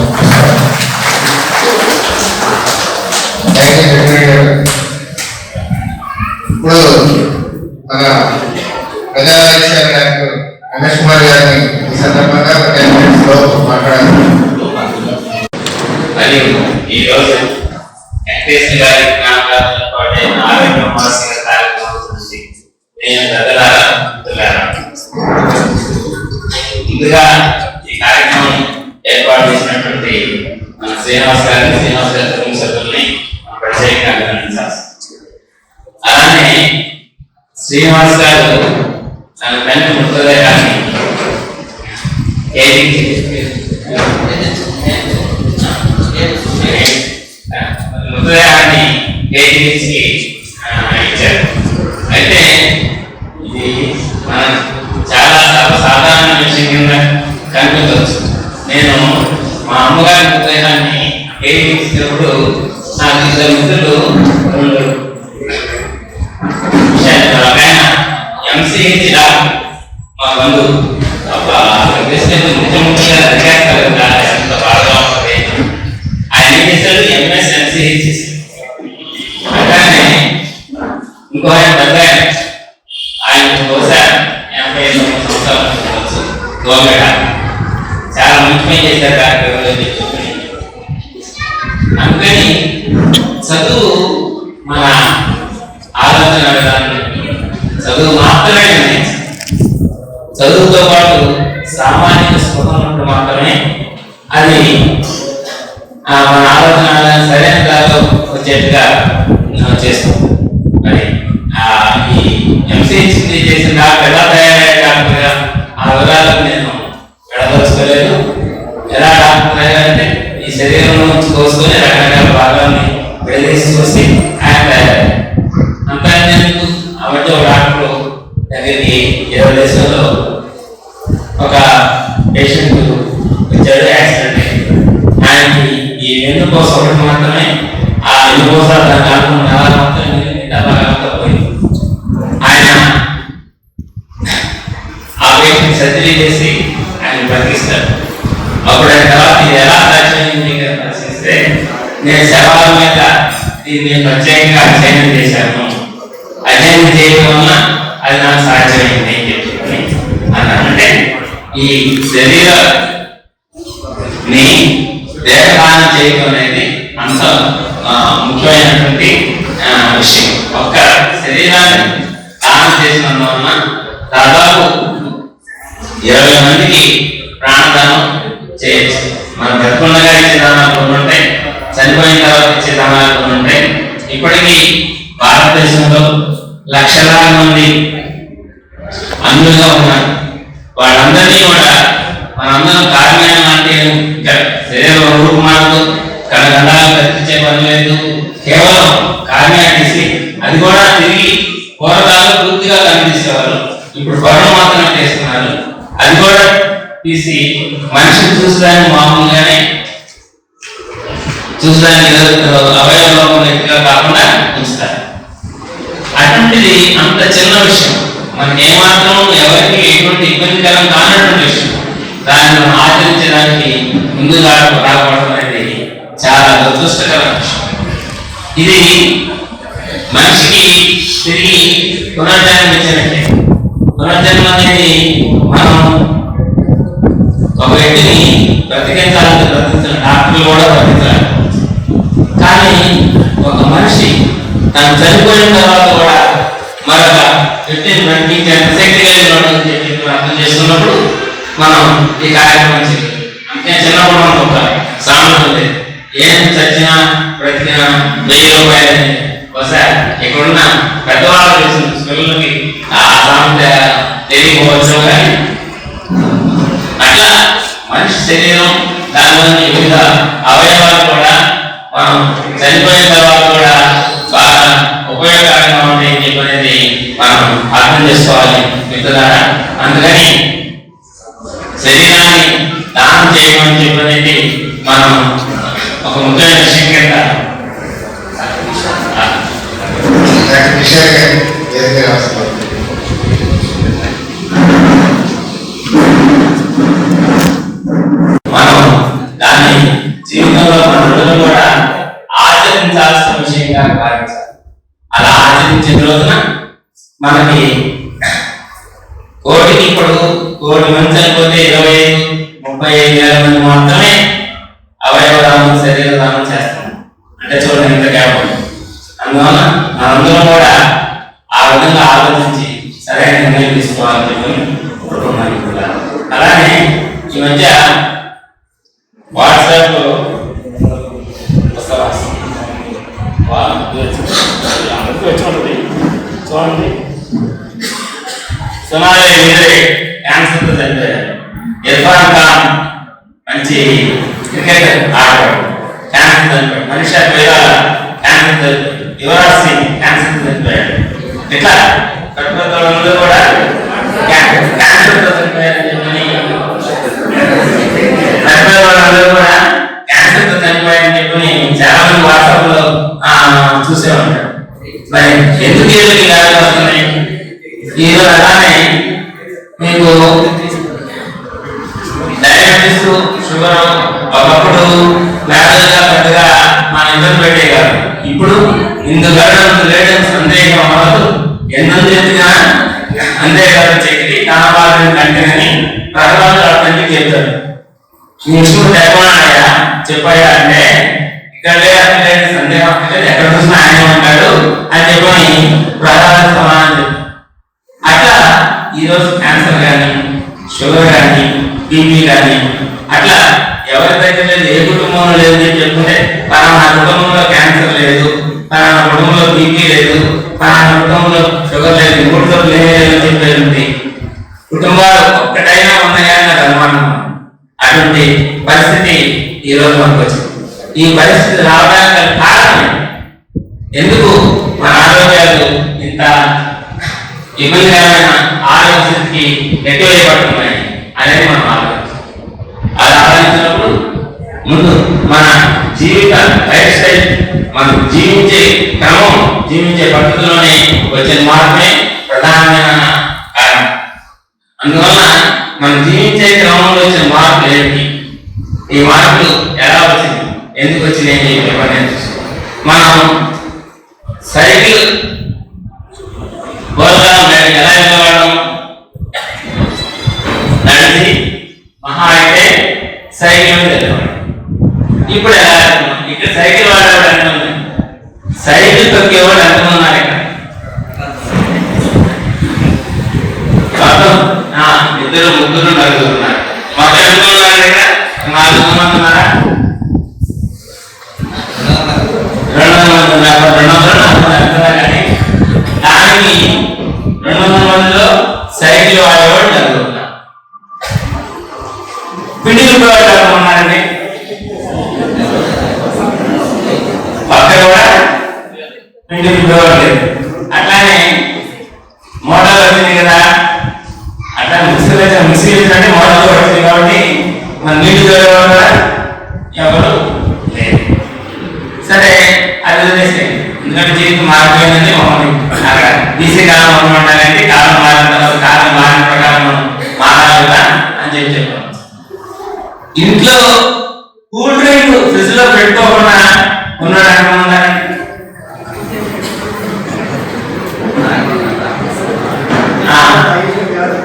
ఇప్పుడు మన ప్రజావేక్షణ డాక్టర్ రమేష్ కుమార్ గారిని ఈ సందర్భంగా ఒక 10 minutes లో మాట్లాడారు. మరియు ఈరోజు వెంకటేశ్వర గారి జ్ఞాపకాలతో పాటు ఆరోగ్య మాసిక కార్యక్రమం గురించి నేను పెద్దలారా ముందుగా ఈ కార్యక్రమం ఏర్పాటు చేసినటువంటి మన శ్రీనివాస్ గారిని, శ్రీనివాస్ గారి కుటుంబ సభ్యుల్ని ప్రత్యేకంగా అభినందించాలి. అలానే శ్రీనివాస్ గారు తన పెన్ను మృతదేహాన్ని మృతదేహాన్ని కేజీకి ఇచ్చారు. అయితే ఇది మనం చాలా సాధారణ విషయం కింద కనిపించవచ్చు. నేను మా అమ్మగారి మృతదేహాన్ని కేజీకి ఇచ్చినప్పుడు నాకు 2 మిత్రులు ఎంసీహెచ్ మా బంధువు ముఖ్యమంత్రిగా రికార్డ్ ఎంత బాగా ఉంటుంది. ఆయన ఏం చేశాడు, ఎంఎస్ ఎంసీహెచ్ అట్లానే ఇంకో ఆయన పెద్ద ఆయన బహుశా 85 సంవత్సరాలు ఉండవచ్చు. గవర్నమెంట్ చాలా మంచి పని చేశారు కార్యక్రమాలు అని చెప్పి. అందుకని చదువు మన ఆలోచన విధానం, చదువు మాత్రమే చదువుతో పాటు సామాజిక స్పృహ మాత్రమే అది మన ఆలోచన సరైన దారిలో వచ్చేట్టుగా చేస్తాం. మరి ఈ ఎంసీహెచ్ చేసిన ఎలా తయారయ్యే డాక్టర్గా ఆ వివరాలకు నేను వెళ్ళదలుచుకోలేదు. ఎలా డాక్టర్ తయారంటే ఈ శరీరంలో నుంచి కోసుకొని రకరకాల భాగాన్ని విడదీసి చూసి ఆయన తయారయ్యారు. అంతా ఎందుకు ఆ మధ్య ఒక డాక్టర్ దగ్గరికి 20 దేశాల్లో ఒక పేషెంట్ వచ్చాడు, యాక్సిడెంట్ అయింది. ఆయనకి ఈ వెన్నుపూస ఒకటి మాత్రమే, ఆ వెన్నుపూస దాని కాకుండా మాత్రం పోయింది. ఆయన ఆ పేషెంట్ సర్జరీ చేసి ఆయన బతికిస్తాడు. అప్పుడు ఆయన తర్వాత ఇది ఎలా సాధ్యమైంది పరిశీలిస్తే, నేను శవాల మీద దీన్ని ప్రత్యేకంగా అధ్యయనం చేశాను, అధ్యయనం చేయడం వల్ల అది నాకు సాధ్యమైంది అని చెప్పుకొని అన్నాను. అంటే ఈ శరీర ని దేహదానం చేయడం అనేది అంత ముఖ్యమైనటువంటి విషయం. ఒక్క శరీరాన్ని దానం చేసినందువలన దాదాపు 20 మందికి ప్రాణదానం చేయొచ్చు. మనం బ్రతుకుండగా ఇచ్చే దానాలు కొన్ని ఉంటాయి, చనిపోయిన తర్వాత ఇచ్చే దానాలు కొన్ని ఉంటాయి. ఇప్పటికీ భారతదేశంలో లక్షలాది మంది అందులో ఉన్నారు. వాళ్ళందరినీ కూడా మనందరం కార్మికం లాంటి శరీరం రూపు మాటలు కళగండాలు కత్తిరించే పని లేదు. కేవలం కార్మిక తీసి అది కూడా తిరిగి కూరగాయలు పూర్తిగా కనిపిసేవారు. ఇప్పుడు గొడవ మాత్రమే చేస్తున్నారు. అది కూడా తీసి మనిషిని చూసడానికి మామూలుగానే చూసడానికి అవయవంగా కాకుండా ఉంచుతారు. అటువంటిది అంత చిన్న విషయం, మనకి ఏమాత్రం ఎవరికి ఎటువంటి ఇబ్బందికరం కానటువంటి విషయం. దాన్ని మనం ఆచరించడానికి ముందు రాకపోవడం అనేది చాలా దురదృష్టకర విషయం. ఇది మనిషికి తిరిగి పునర్జన్మ ఇచ్చినట్టే. పునర్జన్మ అనేది మనం ఒక వ్యక్తిని బ్రతికించాలంటే బ్రతికించాలి, డాక్టర్లు కూడా బ్రతికించాలి. కానీ ఒక మనిషి తను చనిపోయిన తర్వాత కూడా మరొక వ్యక్తిని బ్రతికించే శక్తి కలిగిన అర్థం చేసుకున్నప్పుడు మనం ఈ కార్యక్రమం చేయాలి. అంటే చిన్నప్పుడు మనం ఒక సామెత ఉంది, ఏం చచ్చినా బ్రతికినా 1000 రూపాయలని. ఒకసారి ఇక్కడున్న పెద్దవాళ్ళు చేసిన పిల్లలకి ఆ సామెత తెలియకపోవచ్చు. కానీ అట్లా మనిషి శరీరం దానిలోని వివిధ అవయవాలు కూడా మనం చనిపోయిన తర్వాత కూడా బాగా ఉపయోగకరంగా ఉంటాయని చెప్పనేది మనం అర్థం చేసుకోవాలి మిత్రులారా. అందుకని శరీరాన్ని దానం చేయమని చెప్పనేది మనం ఒక ముఖ్యమైన విషయం కింద మనం దాన్ని జీవితంలో మనం కూడా ఆచరించాల్సిన విషయంగా భావించాలి. అలా ఆచరించిన రోజున మనకి కోటికి ఇప్పుడు 1,00,000 మంది చనిపోతే 25-35 మంది మాత్రమే అవయవ దానం శరీర దానం చేస్తాం. అంటే చూడండి ఎంత గ్యాప్. అందువల్ల మనందరం కూడా ఆ విధంగా ఆలోచించి సరైన నిర్ణయం తీసుకోవాలని చెప్పి కోరుకుంటున్నాను. అలానే ఈ మధ్య వాట్సాప్ లో చూడండి సుమారు క్యాన్సర్ తో చనిపోయారు. ఇర్ఫాన్ ఖాన్ మంచి క్రికెట్ ఆడతాడు, క్యాన్సర్ చనిపోయాడు. మనిషి క్యాన్సర్ చనిపోయాడు. యువరాజ్ సింగ్ క్యాన్సర్ చనిపోయాడు. ఇట్లా కట్టుబడులందరూ కూడా క్యాన్సర్ తో చనిపోయారని చెప్పని వాళ్ళందరూ కూడా క్యాన్సర్ తో చనిపోయారని చెప్పని చాలా మంది వాట్సాప్ లో చూసే ఉంటారు. మరి ఎందుకు ఈ వ్యాధులు వస్తున్నాయి? ఈరోజు అలానే మీకు డయాబెటీస్, షుగర్ ఒకప్పుడు వ్యాధులుగా పెద్దగా మన ఇబ్బంది పెట్టే కాదు. ఇప్పుడు ఇందుకు లేటెన్స్ సందేహం అవ్వదు. ఎందుకు చెప్పినా అంతేకాదు చక్రి కాపాలని కంటేనని ప్రజలు అతనికి చెప్తారు. నీ ఇష్టం చెప్పాయా చెప్పాయా అంటే ఇక్కడ లేదు సందేహం ఎక్కడ చూసినా ఆయన ఉంటాడు అని చెప్పని ప్రజలు సమానం. అట్లా ఈరోజు క్యాన్సర్ కానీ, షుగర్ కానీ, బీపీ కానీ అట్లా ఎవరికైతే లేదు, ఏ కుటుంబంలో లేదని చెప్పుకుంటే పలానా కుటుంబంలో క్యాన్సర్ లేదు, పలానా కుటుంబంలో బీపీ లేదు, పలానా కుటుంబంలో షుగర్ లేదు, ఇంకోటితో లేదని చెప్పేది కుటుంబాలు ఒక్కటైనా ఉన్నాయని నాకు అనుమానం. అటువంటి పరిస్థితి ఈరోజు మనకు వచ్చింది. ఈ పరిస్థితి రావడానికి కారణం ఎందుకు మన ఆరోగ్యాలు ఇంత ఇబ్బందికరమైన ఆరోగ్య స్థితికి నెట్టివేయబడుతున్నాయి అనేది మనం ఆలోచించాలి. అలా ఆలోచించినప్పుడు ముందు మన జీవిత లైఫ్ స్టైల్, మనం జీవించే క్రమం, జీవించే పద్ధతిలోనే వచ్చిన మార్పే ప్రధానమైన కారణం. అందువల్ల మనం జీవించే క్రమంలో వచ్చిన మార్పులు ఏంటి, ఈ మార్పులు ఎలా వచ్చింది, ఎందుకు వచ్చినాయి మనం సైకిల్ ఎలా వెళ్ళవాళ్ళం, నడిచి మహా అయితే సైకిల్ మీద వెళ్ళేవాడు. ఇప్పుడు ఎలా ఇక్కడ సైకిల్ వాడేవాడు ఎంతమంది, సైకిల్ తొక్కేవాడు ఎంతమంది ఉన్నారు ఇక్కడ? మొత్తం 2, 3, 4 ఉన్నారు. మొత్తం ఎంతమంది ఉన్నారు ఇక్కడ? 4 మంది ఉన్నారా? 200 మంది ఉన్నారు. 200 కానీ దానికి 200 మందిలో సైకిల్ వాడేవాడు 4 ఉన్నారు. పిండి రుబ్బేవాడు ఎవరు ఉన్నారండి? పక్కన కూడా పిండి రుబ్బేవాడు లేదు. అట్లానే మోటార్ వచ్చింది కదా, అట్లా మిక్సీ అంటే మోటార్ వచ్చింది కాబట్టి మన నీళ్లు చదివేవాడు కూడా ఎవరు లేదు. సరే అది వదిలేసి, ఎందుకంటే జీవితం మారిపోయిందని మమ్మల్ని అక్కడ తీసే కాలం మనం ఉండాలంటే కాలం మారిన తర్వాత కాలం మారిన ప్రకారం మనం మారాలి కదా అని చెప్పాం. ఇంట్లో కూల్ డ్రింక్ ఫ్రిడ్జ్ లో పెట్టుకోకుండా ఉన్నాడు అనుకున్నాను.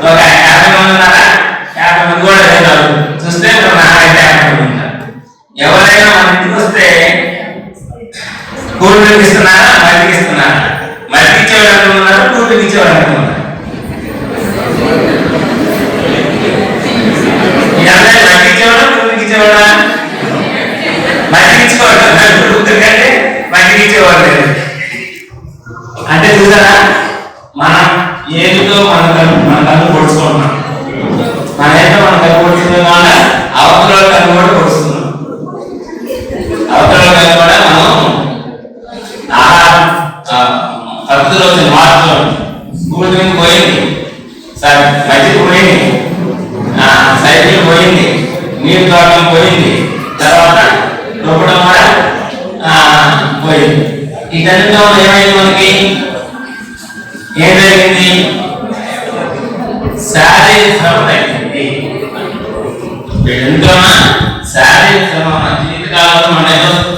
ఒక 50 మంది ఉన్నారా? 50 మంది కూడా లేదు. చూస్తే ఒక 50 మంది ఉన్నారు. ఎవరైనా మన ఇంటికి వస్తే కూల్ డ్రింక్ ఇస్తున్నారా, మజ్జిగ ఇస్తున్నారా? మజ్జిగ ఇచ్చేవాడు అనుకున్నారు, కూల్ డ్రింక్ ఇచ్చేవాడు అనుకున్నారు. ఇదంతా మజ్జిగ ఇచ్చేవాడు, కూల్ డ్రింక్ ఇచ్చేవాడా? మజ్జిగ ఇచ్చేవాడు ఎందుకంటే మజ్జిగ ఇచ్చేవాడు లేదు. అంటే చూసారా, మనం ఏమిటో మన కన్ను పొడుచుకుంటున్నాం. మన ఏంటో మన కన్ను పొడుచుకునే వల్ల అవతల కన్ను కూడా పొడుచుకున్నాం. అవతల కన్ను కూడా మనం ఆహారం పద్ధతిలో వచ్చిన మార్పులో కూల్ డ్రింక్ పోయింది, సరే మజ్జిగ పోయింది, సైకిల్ పోయింది, నీరు తాగడం పోయింది, తర్వాత రుబ్బడం కూడా పోయింది. ఇదంతా ఏమైంది మనకి? ఏం జరిగింది? శారీరక శ్రమ తగ్గింది. ఎంతో శారీరక శ్రమ మన జీవితకాలంలో మన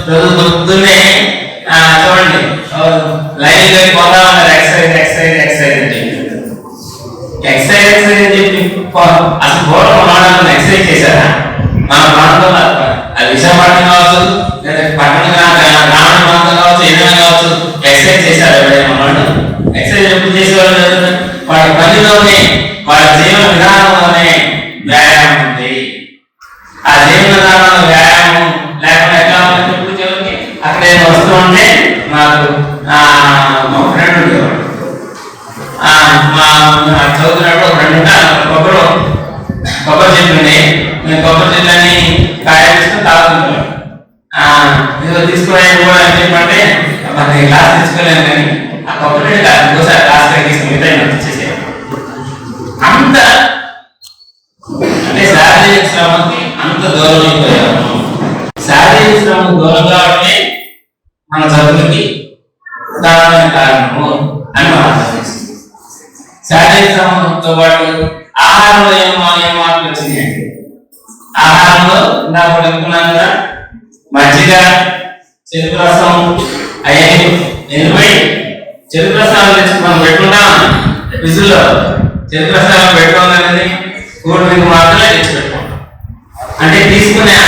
రోజు పొద్దున్నే చూడండి లైన్ లోకి పోతా ఉన్నారు. ఎక్సర్సైజ్ ఎక్సర్సైజ్ ఎక్సర్సైజ్ అని చెప్పి ఎక్సర్సైజ్ ఎక్సర్సైజ్ అని చెప్పి అసలు పూర్వం మన ఎక్సర్సైజ్ చేశారా? మన ప్రాంతంలో అది విశాఖపట్నం కావచ్చు, లేదా పట్టణ గ్రామీణ ప్రాంతం కావచ్చు, ఏదైనా కావచ్చు, ఎక్సర్సైజ్ చేశారు ఎవరైనా వాళ్ళు? ఎక్సర్సైజ్ ఎప్పుడు చేసేవాళ్ళు? వాళ్ళ పనిలోనే వాళ్ళ జీవన విధానంలోనే వ్యాయామం ఉంది. ఆ జీవన విధానంలో వ్యాయామం లేకుండా ఎట్లా ఉందని ఎప్పుడు చివరికి అక్కడ ఏదో వస్తూ ఉంటే నాకు మా ఫ్రెండ్ ఉండేవాడు. మా చదువుతున్నప్పుడు ఒక ఫ్రెండ్ ఉంటే కొబ్బరి చెట్లు ఉన్నాయి. నేను కొబ్బరి చెట్లని కాయ తీసుకుని తాగుతున్నాను. ఏదో తీసుకునే కూడా అని చెప్పంటే నేను క్లాస్ తెచ్చుకోలేను, కానీ ఆ కొబ్బరి ఇంకోసారి క్లాస్ తీసుకుని అంత అంటే శారీరక శ్రమకి అంత దూరం అయిపోయాము. శారీరక శ్రమకు దూరం కావడమే మన చదువుకి ప్రధానమైన కారణము అని మనం అర్థం చేస్తాం. శారీరక శ్రమతో పాటు ఆహారంలో ఏం మార్పులు వచ్చినాయండి? ఆహారంలో ఇందాక అనుకున్నాను కదా, మజ్జిగ, చెరుకు రసం అవన్నీ ఎనిపోయి చెరుకు రసాలు తెచ్చి మనం పెట్టుకుంటాం. ఫ్రిడ్జ్లో చెరుకు రసాలు పెట్టుకోవాలనేది కూల్ డ్రింక్ మాత్రమే తెచ్చి పెట్టుకుంటాం. అంటే తీసుకునే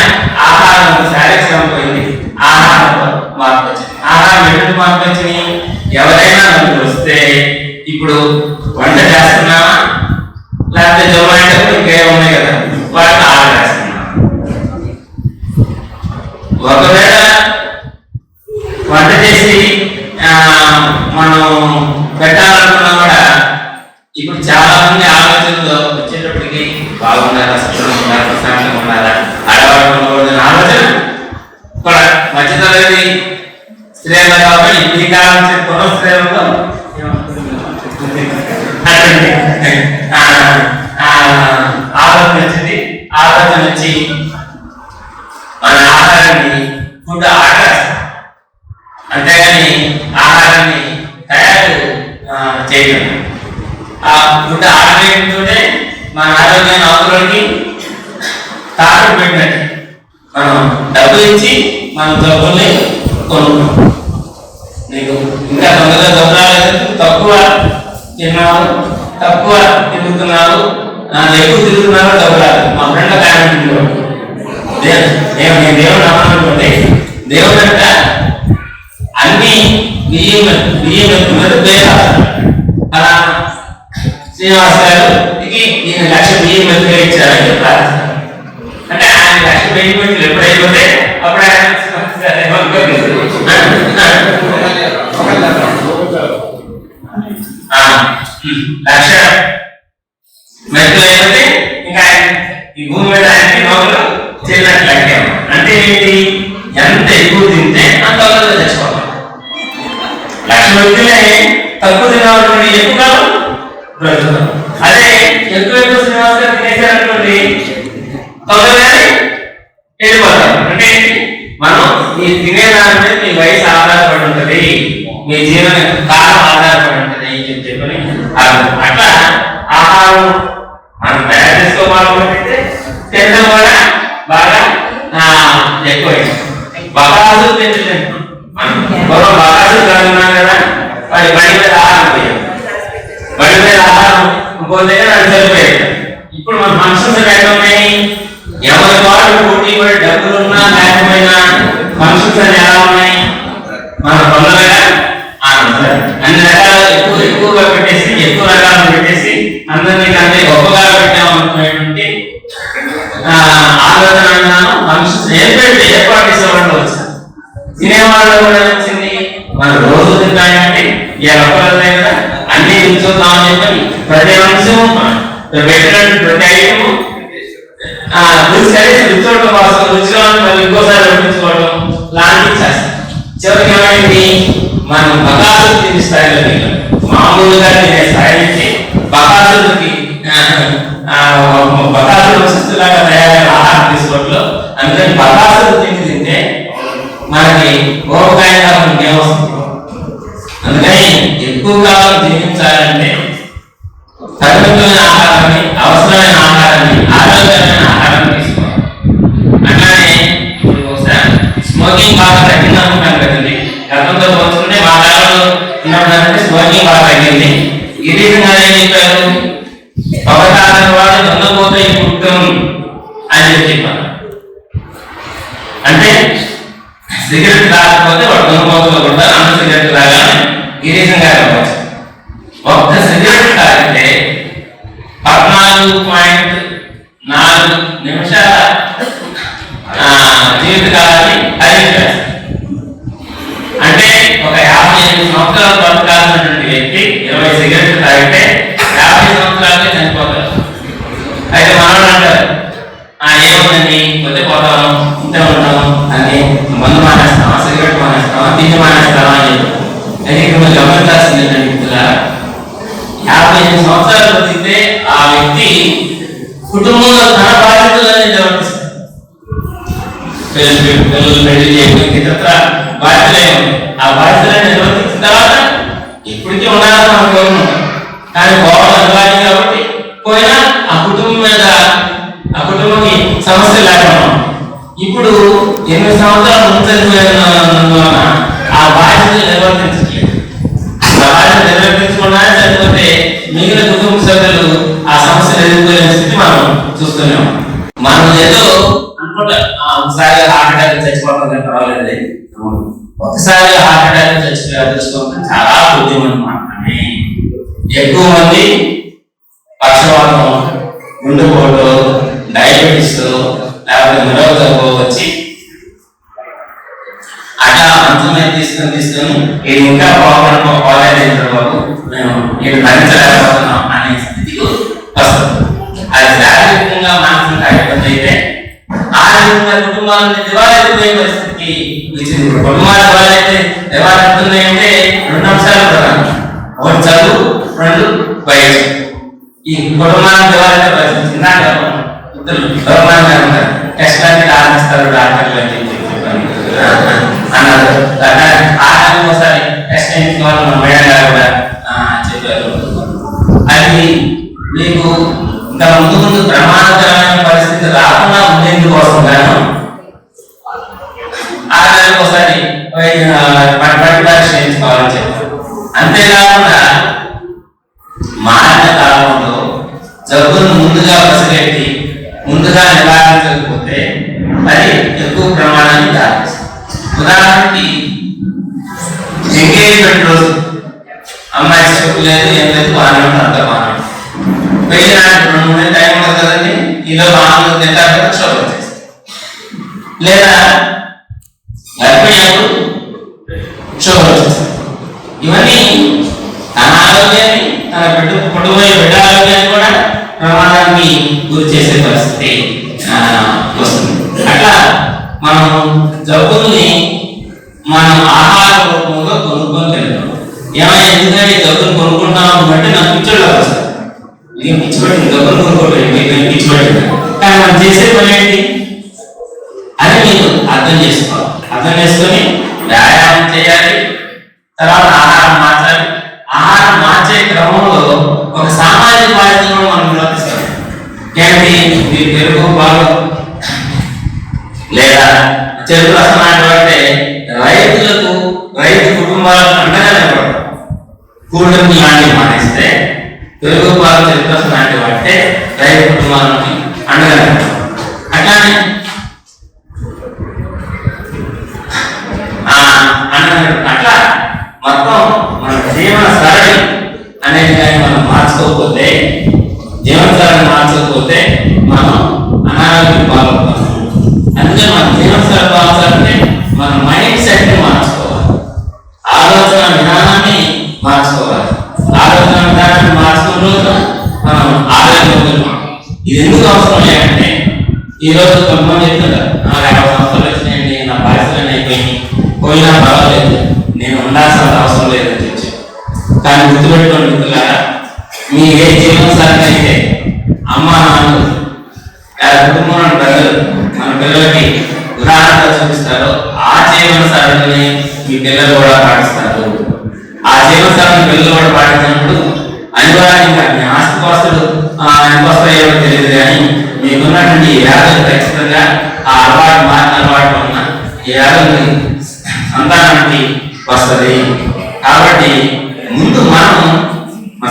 ఆహారం శారీరక శ్రమ పోయింది, ఆహారంలో మార్పు వచ్చింది. ఆహారం ఎటువంటి మార్పు వచ్చింది? ఎవరైనా మనకు వస్తే ఇప్పుడు వంట చేస్తున్నామా, లేకపోతే జొమాటో ఇంకేం ఉన్నాయి కదా వాటిని ఆర్డర్ చేస్తున్నాం. ఒకవేళ వంట చేసి మనం పెట్టాలనుకున్నా కూడా ఇప్పుడు చాలా మంది ఆలోచనలో వచ్చేటప్పటికి బాగున్నారా, శుభ్రంగా ఉన్నారా, ప్రశాంతంగా ఉన్నారా, ఆడవాళ్ళ ఆలోచన కూడా మధ్యతరగతి స్త్రీలు కాబట్టి ఈ కాలం పునః స్త్రీలలో ఆలోచన వచ్చింది. ఆలోచన వచ్చి మన ఆహారాన్ని ఫుడ్ ఆర్డర్ చేస్తాం, అంతేగాని ఆహారాన్ని తయారు చేయడం. ఆ ఫుడ్ ఆర్డర్ చేయడంతోనే మన ఆరోగ్యాన్ని అవసరానికి తాకట్టు పెట్టినట్టు మనం డబ్బు ఇచ్చి మన జబ్బుల్ని కొనుక్కుంటాం. నీకు ఇంకా తొందరగా జబ్బురాలేదు, తక్కువ తిన్నావు, తక్కువ తిరుగుతున్నావు, ఎక్కువ తిరుగుతున్నావు, డబ్బు రాదు. మా ఫ్రెండ్ కామెంట్ నేను దేవుడు నమ్మనుకోండి, దేవుడు అంట అన్ని బియ్యం మీద పేరు అలా శ్రీనివాస్ గారు ఈయన 1,00,000 బియ్యం మీద పేరు ఇచ్చారని ప్రార్థిస్తారు. అంటే ఆయన 1,00,000 బియ్యం మీద ఎప్పుడు అయిపోతే అప్పుడు ఆయన లక్ష మెట్లు అయిపోతే ఇంకా ఈ భూమి మీద ఆయనకి నోగులు చేరినట్లు లెక్కేమో. అంటే ఏంటి, ఎంత ఎక్కువ తింటే అంత తొందరగా చచ్చిపోతాం. 1,00,000 వ్యక్తులే తక్కువ తినవాళ్ళు ఎక్కువ కాలం బ్రతుకుతాం. అదే ఎక్కువ శ్రీనివాస్ గారు తినేసారనుకోండి తొందరగానే వెళ్ళిపోతాం. అంటే మనం ఈ తినేదాని మీద మీ వయసు ఆధారపడి ఉంటుంది, మీ జీవన కాలం ఆధారపడి ఉంటుంది అని చెప్పని అట్లా ఆహారం మనం తయారు చేసుకోవాలంటే తినడం కూడా బాగా ఎక్కువైంది. బకాసులు పెంచుతుంది. మనం బకాసులు కనుగొన్నాం కదా, వాడి బండి మీద ఆహారం పోయాం, బండి మీద ఆహారం పోతే అది సరిపోయాడు. ఇప్పుడు మన ఫంక్షన్స్ ఎక్కడ ఉన్నాయి, ఎవరి వాళ్ళు పోటీ పడి డబ్బులు ఉన్నా లేకపోయినా ఫంక్షన్స్ అని ఎలా ఉన్నాయి, మన తొందరగా అన్ని రకాలు ఎక్కువగా పెట్టేసి ఎక్కువ రకాలను పెట్టేసి అందరినీ కంటే గొప్పగా పెట్టామనుకునేటువంటి ఆలోచన ఫంక్షన్స్ ఏర్పాటు చేసేవాళ్ళు వచ్చారు. తినేవాళ్ళు కూడా వచ్చింది, మనం రోజు తింటామంటే ఒక్కరే కదా అన్ని చూద్దామని చెప్పని ప్రతి అంశం పెట్టినట్టు ప్రతి ఐటము రుచి కోసం రుచిలో ఇంకోసారి పంపించుకోవడం లాంటివి చేస్తాం. చివరికి ఏమైంది, మనం బకాసులు తినే స్థాయిలో మామూలుగా తినే స్థాయి నుంచి బకాసులకి బకాసులు వస్తులాగా తయారైన ఆహారం తీసుకోవడంలో అందుకని బకాసులు తింటే మనకి గోపకాయంగా మనకి ఏమొస్తుంది. అందుకని ఎక్కువ కాలం జీవించాలంటే పరిమితమైన ఆహారాన్ని, అవసరమైన ఆహారాన్ని, ఆరోగ్యమైన ఆహారాన్ని తీసుకోవాలి. అట్లానే స్మోకింగ్ బాగా తగ్గింది అనుకుంటాను కదండి, గతంతో పోల్చుకుంటే మా కాలంలో ఉన్నప్పుడంటే స్మోకింగ్ బాగా తగ్గింది. ఈ రీతిగా ఏం చెప్పారు, అవగాహన వాడు దొంగపోతే పుట్టం అని చెప్పారు. అంటే సిగరెట్ తాగకపోతే వాడు దొంగపోతలో కూడా అన్న సిగరెట్ తాగాలని ఈ రీతిగా చెప్పచ్చు. ఒక్క సిగరెట్ తాగితే 14.4 నిమిషాల జీవితకాలాన్ని హరించారు. అంటే ఒక 58 సంవత్సరాలు బ్రతకాల్సినటువంటి వ్యక్తి 20 సిగరెట్లు తాగితే 50 సంవత్సరాలకే చనిపోతారు. అయితే మనవాళ్ళు అంటారు, ఏముందండి కొద్ది పోతాం ఇంత ఉంటాం అని, మందు మానేస్తామా, సిగరెట్ మానేస్తామా, తిండి మానేస్తామా అని చెప్పి. అయితే ఇక్కడ గమనించాల్సింది ఏంటంటే మిత్రులారా, 58 సంవత్సరాలు బతికితే ఆ వ్యక్తి కుటుంబంలో తన బాధ్యతలన్నీ నిర్వర్తిస్తారు. పిల్లలు పెళ్లి చేయడం ఇతర బాధ్యతలే ఆ బాధ్యతలను నిర్వర్తించిన తర్వాత ఇప్పటికీ ఉండాలని మనం కోరుకుంటాం. కానీ పోవడం అనివార్యం కాబట్టి పోయినా ఆ కుటుంబం మీద ఆ కుటుంబానికి సమస్య లేకుండా ఇప్పుడు 8 సంవత్సరాలు ముందు ఆ బాధ్యతలు నిర్వర్తించట్లేదు. నిర్వర్తించకుండా చనిపోతే మిగిలిన కుటుంబ సభ్యులు ఆ సమస్యను ఎదుర్కొనే స్థితి మనం చూస్తున్నాం. మనం ఏదో అనుకుంటా ఒకసారి హార్ట్ అటాక్ చచ్చిపోతుంది పర్వాలేదు, ఒకసారి హార్ట్ అటాక్ చచ్చిపోయే అదృష్టం చాలా బుద్ధిమంది మాత్రమే. ఎక్కువ మంది పక్షవాతం, గుండెపోటు, డయాబెటీస్ లేకపోతే మరో జబ్బు వచ్చి అట్లా మంచం మీద తీసుకొని ఇది ఇంకా పోలేదు బాబు, మేము ఇది భరించలేకపోతున్నాం అనే స్థితికి వస్తుంది. అది శారీరకంగా మానసికంగా ఇబ్బంది అయితే ఆరోగ్యంగా కుటుంబాలను దివాళైపోయే పరిస్థితికి వచ్చింది. కుటుంబాలు దివాళైతే దివాళవుతుంది అంటే 2 అంశాలు ప్రధానం, ఒకటి చదువు, 2 వయసు. ఈ కుటుంబాలను దివాళైతే పరిస్థితి ఇందాక టెస్ట్ అంటే ఆరంభిస్తారు డాక్టర్లు అని చెప్పి అన్నారు. ఆరోగ్యం ఒకసారి టెస్ట్ చేయించుకోవాలని మన మేడం గారు కూడా చెప్పారు. అది మీకు ఇంకా ముందు ప్రమాదకరమైన పరిస్థితి రాకుండా ఉండేందుకోసం గాను ఆరోగ్యం ఒకసారి పరీక్ష చేయించుకోవాలని చెప్పారు. అంతేకాకుండా మారిన కాలంలో జబ్బును ముందుగా పసిగట్టి ముందుగా నివారించకపోతే 10 తింటారు షుగర్ వచ్చేస్తుంది. లేదా గర్భిణీలు షుగర్ వచ్చేస్తుంది. ఇవన్నీ తన ఆరోగ్యాన్ని, తన పుట్టబోయే బిడ్డ ఆరోగ్యాన్ని కూడా ప్రమాదానికి గురి చేసే పరిస్థితి వస్తుంది. అట్లా మనం జబ్బుల్ని మనం ఆహార రూపంలో కొనుక్కొని తింటాం. ఏమైనా ఎందుకంటే జబ్బులు కొనుక్కుంటాం అంటే నాకు పిచ్చోళ్ళు వస్తారు. నేను పిచ్చిపెట్టింది జబ్బులు కొనుక్కోలేదు, మీకు పిచ్చిపెట్టింది. కానీ మనం చేసే పని ఏంటి అని మీరు అర్థం చేసుకోవాలి. అర్థం చేసుకొని వ్యాయామం చేయాలి, తర్వాత ఆహారం మార్చాలి. ఆహారం మార్చే క్రమంలో ఒక సామాజిక బాధ్యతను మనం నిర్వర్తిస్తాం. ఏంటి, మీరు పెరుగు పాలు లేదా చెరుకు రసం అంటే రైతు కుటుంబాలకు అండగా నిలబడతాం. కూడలి లాంటివి మానేస్తే పెరుగు పాలు చెరుకు రసం లాంటివి అంటే రైతు కుటుంబాలకి అండగా నిలబడతాం. అట్లానే అట్లా మొత్తం మన జీవన సరళి అనేది కానీ మనం మార్చుకోకపోతే, జీవన సరళి మార్చుకోకపోతే మనం అనారోగ్యం పాల్గొంటాం. అందుకే మన జీవన సరళి మార్చాలంటే మన మైండ్ సెట్ ని మార్చుకోవాలి, ఆలోచన విధానాన్ని మార్చుకోవాలి. ఆలోచన విధానాన్ని మార్చుకున్న రోజు మనం ఆరోగ్యం. ఇది ఎందుకు అవసరం లేదంటే ఈ రోజు కొంతమంది చెప్తుంటారు, నాకు 50 సంవత్సరాలు వచ్చినాయండి, నా పరిస్థితులు అయిపోయింది, పోయినా పర్వాలేదు, నేను ఉండాల్సిన అవసరం లేదని చెప్పి. కానీ గుర్తుపెట్టుకోండి మిత్రులారా, మీ ఏ జీవన సాధన అయితే అమ్మ నాన్న కుటుంబంలో ప్రజలు మన పిల్లలకి ఉదాహరణగా చూపిస్తారో ఆ జీవన సాధనని మీ పిల్లలు కూడా పాటిస్తారు. ఆ జీవన సాధన పిల్లలు కూడా పాటించినప్పుడు అనివార్యంగా మీ ఆస్తిపాస్తులు ఎంత వస్తాయో తెలియదు, కానీ మీకున్నటువంటి వ్యాధులు ఖచ్చితంగా ఆ మారిన అలవాటు ఉన్న ఈ వ్యాధుల్ని సంతానానికి వస్తుంది. కాబట్టి ముందు మనం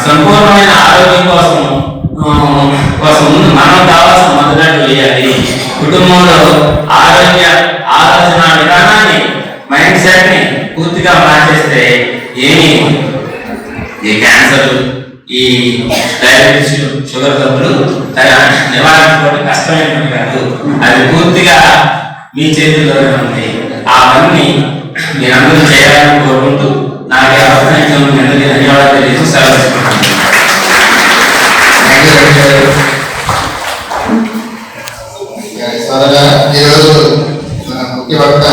సంపూర్ణమైన ఆరోగ్యం కోసం ముందు మనం కావాల్సిన మొదలట్లు వేయాలి. కుటుంబంలో ఆరోగ్య ఆలోచన విధానాన్ని, మైండ్ సెట్ ని పూర్తిగా మార్చేస్తే ఏమి ఈ క్యాన్సర్, ఈ డయాబెటీస్, షుగర్ జబ్బులు నివారించుకోవడం కష్టమైనటువంటి కాదు. అది పూర్తిగా మీ చేతుల్లోనే ఉంది. అవన్నీ మీరందరూ చేయాలని కోరుకుంటూ నాకు అవసరం ధన్యవాదాలు తెలియజేసి సెలవు తీసుకుంటున్నాను. ఈరోజు మన ముఖ్య వక్త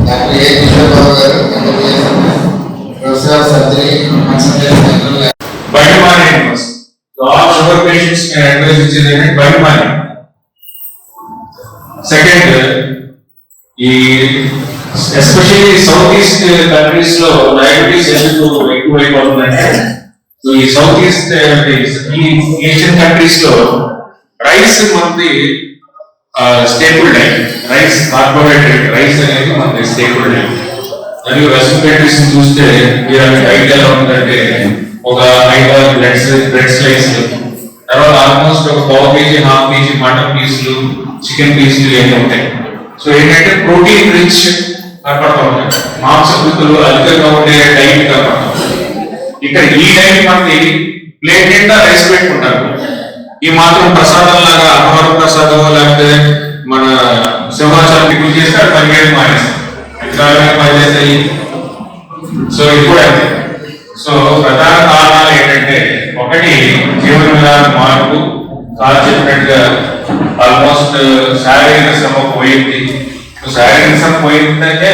డాక్టర్ ఏ కిషోర్బాబు గారు, professor of surgery, body monitoring. So all sugar patients can advise which is named body monitoring. Second, especially Southeast countries lo diabetes ఎందుకు ఎక్కువైపోతుందంటే, సో ఈ Southeast ఈ Asian countries లో రైస్ మనది staple diet. Rice carbohydrate rice అనేది మనది staple diet. మరియు western countries చూస్తే వీళ్ళకి డైట్ ఎలా ఉందంటే ఒక 5 బ్రెడ్ స్లైస్, తర్వాత ఆల్మోస్ట్ ఒక 1/4 kg 1/2 kg మటన్ పీసులు, చికెన్ పీసులు ఇవన్నీ ఉంటాయి. సో ఏంటంటే ప్రోటీన్ రిచ్ కనపడతా ఉంటాయి, మాంసకృతులు అధికంగా ఉండే డైట్ కనపడతా ఉంటాయి. ఇక్కడ ఈ డైట్ మనకి ప్లేట్ నిండా రైస్ పెట్టుకుంటారు. ఈ మాత్రం ప్రసాదం లాగా అమ్మవారి ప్రసాదం లేకపోతే మన సింహాచలం టిక్కులు చేస్తే అది పరిగెత్తి మానేస్తాయి. సో ఇది కూడా అంతే. సో ప్రధాన కారణాలు ఏంటంటే, ఒకటి జీవన విధాన మార్పు, సార్ చెప్పినట్టుగా ఆల్మోస్ట్ శారీరక శ్రమ పోయింది. శారీరక శ్రమ పోయిందంటే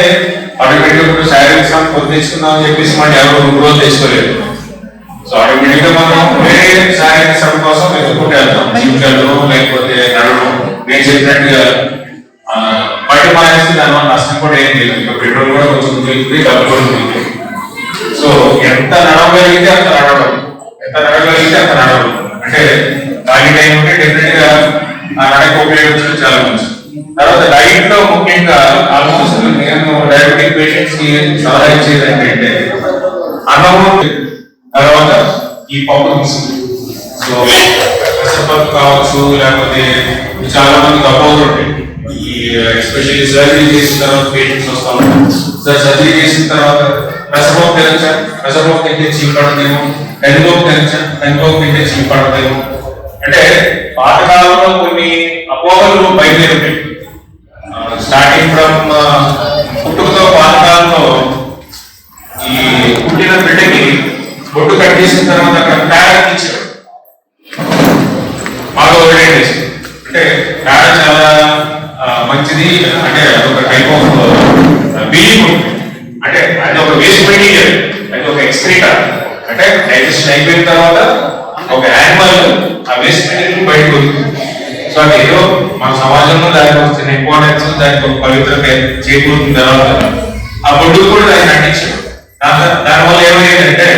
ఆటోమేటిక్ ఇప్పుడు శారీరక శ్రమ పొద్దు తెచ్చుకుందాం అని చెప్పేసి మనం ఎవరు 2 రోజులు తెచ్చుకోలేదు. సో ఆటోమేటిక్ గా మనం వేరే శారీరక శ్రమ కోసం వెతుక్కుంటూ వెళ్తాం, జిమ్లలో లేకపోతే నడవడం. నేను చెప్పినట్టుగా బయట మానేస్తే దానివల్ల నష్టం కూడా ఏం లేదు. ఇంకా పెట్రోల్ కూడా కొంచెం మిగులుతుంది, డబ్బు కూడా మిగులుతుంది. సో ఎంత నడవగలిగితే అంత నడవడం, ఎంత నడవగలిగితే అంత నడవడం. అంటే ఖాళీ టైం ఉంటే డెఫినెట్ గా ఆ నడక ఉపయోగించడం చాలా మంచిది. తర్వాత డైట్ లో ముఖ్యంగా ఆల్మోస్ట్ నేను డయాబెటిక్ పేషెంట్స్ కి సలహా ఇచ్చేది ఏంటంటే అన్నము, తర్వాత ఈ పప్పు దినుసులు. సో పెసరపప్పు కావచ్చు, లేకపోతే చాలా మందికి అపోహలు ఉంటాయి. ఈ ఎస్పెషల్లీ సర్జరీ చేసిన తర్వాత పేషెంట్స్ వస్తా ఉంటారు, సార్ సర్జరీ చేసిన తర్వాత పెసరపప్పు తినచ్చా, పెసరపప్పు తింటే చీపడదేమో, కందిపప్పు తినచ్చా, కందిపప్పు తింటే చీపడదేమో. అంటే పాతకాలంలో కొన్ని అపోహలు బయలుదేరుతాయి. స్టార్టింగ్ ఫ్రమ్ పుట్టుకతో పాతకాలంలో ఈ పుట్టిన బిడ్డకి బొట్టు కట్టేసిన తర్వాత అక్కడ పేడ ఇచ్చారు. మాకు అంటే పేడ చాలా మంచిది, అంటే అదొక టైప్ ఆఫ్ బిలీఫ్. అంటే అది ఒక వేస్ట్ మెటీరియల్, అది ఒక ఎక్స్క్రీటర్. అంటే డైజెషన్ అయిపోయిన తర్వాత ఒక యానిమల్ ఆ వేస్ట్ మెటీరియల్ బయటకు వస్తుంది. సో అది ఏదో మన సమాజంలో దానికి వస్తున్న ఇంపార్టెన్స్, దానికి ఒక పవిత్రత చేకూరుతున్న తర్వాత ఆ బొడ్డు కూడా దాన్ని అంటించారు. దానివల్ల ఏమైందంటే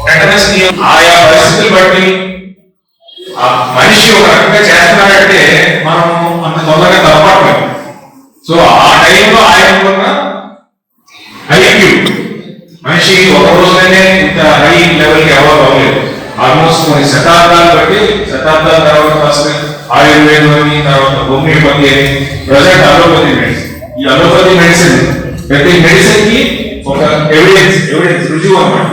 టెటనస్ ని ఆయా పరిస్థితులు బట్టి ఆ మనిషి ఒక రకంగా చేస్తున్నాడంటే మనం అంత తొందరగా తప్పట్లేదు. సో ఆ టైంలో ఆయన ఐక్యూ మనిషి ఒక రోజులోనే ఇంత హై లెవెల్కి ఎవరు అవ్వలేదు. ఆల్మోస్ట్ కొన్ని శతాబ్దాలు బట్టి, శతాబ్దాల తర్వాత ఫస్ట్ ఆయుర్వేదం అని, తర్వాత హోమియోపతి అని, ప్రజెంట్ అలోపతి మెడిసిన్. ఈ అలోపతి మెడిసిన్ ప్రతి మెడిసిన్ కి ఒక ఎవిడెన్స్ రుజువు అన్నమాట.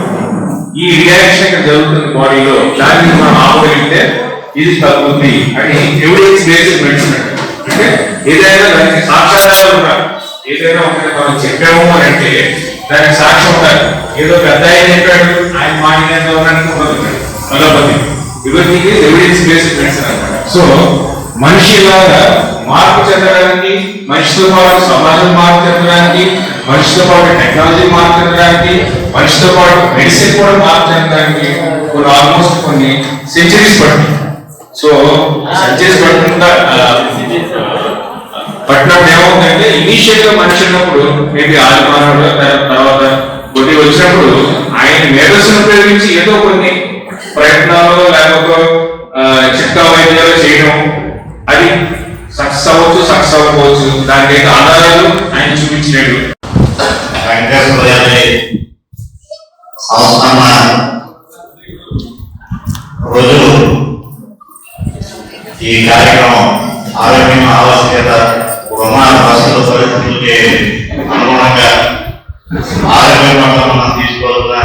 ఈ రియాక్షన్ ఇక్కడ జరుగుతుంది బాడీలో, దాన్ని మనం ఆపగలిగితే ఇది తగ్గుతుంది అని ఎవిడెన్స్ బేస్డ్ మెడిసిన్. అంటే ఏదైనా దానికి సాక్ష్యాధారాలు ఉండాలి. ఏదైనా ఒకటి మనం చెప్పాము అని అంటే దానికి సాక్ష్యం ఉండాలి. ఏదో పెద్ద ఆయన చెప్పాడు, ఆయన మాన్యంగా ఉన్నట్టు అలోపతి. ఇవన్నీ ఎవిడెన్స్ బేస్డ్ మెడిసిన్ అన్నమాట. సో మనిషిలాగా మార్పు చెందడానికి, మనిషితో పాటు సమాజం మార్పు చెందడానికి, మనిషితో పాటు టెక్నాలజీ మార్పు చెందడానికి, మనిషితో పాటు మెడిసిన్ కూడా మార్పు చెందడానికి కొన్ని ఆల్మోస్ట్ కొన్ని సెంచరీస్ పట్టింది. సో సెంచరీస్ పట్టినప్పుడు ఏమవుతుందంటే ఇనీషియల్ గా మనిషి ఉన్నప్పుడు మేబీ ఆదిమానవుడు తర్వాత కొన్ని వచ్చినప్పుడు ఆయన మేధస్సును ఉపయోగించి ఏదో కొన్ని ప్రయత్నాలు లేకపోతే చిట్కా వైద్యాలు చేయడం, అది సక్సెస్ అవ్వచ్చు, సక్సెస్ అవ్వకపోవచ్చు. దానికి ఆధారాలు ఆయన చూపించినట్టు రోజులు ఈ కార్యక్రమం ఆరోగ్యం ఆవశ్యకత ఇప్పుడున్న పరిస్థితులకి అనుగుణంగా ఆరోగ్యం పట్ల మనం తీసుకోవాల్సిన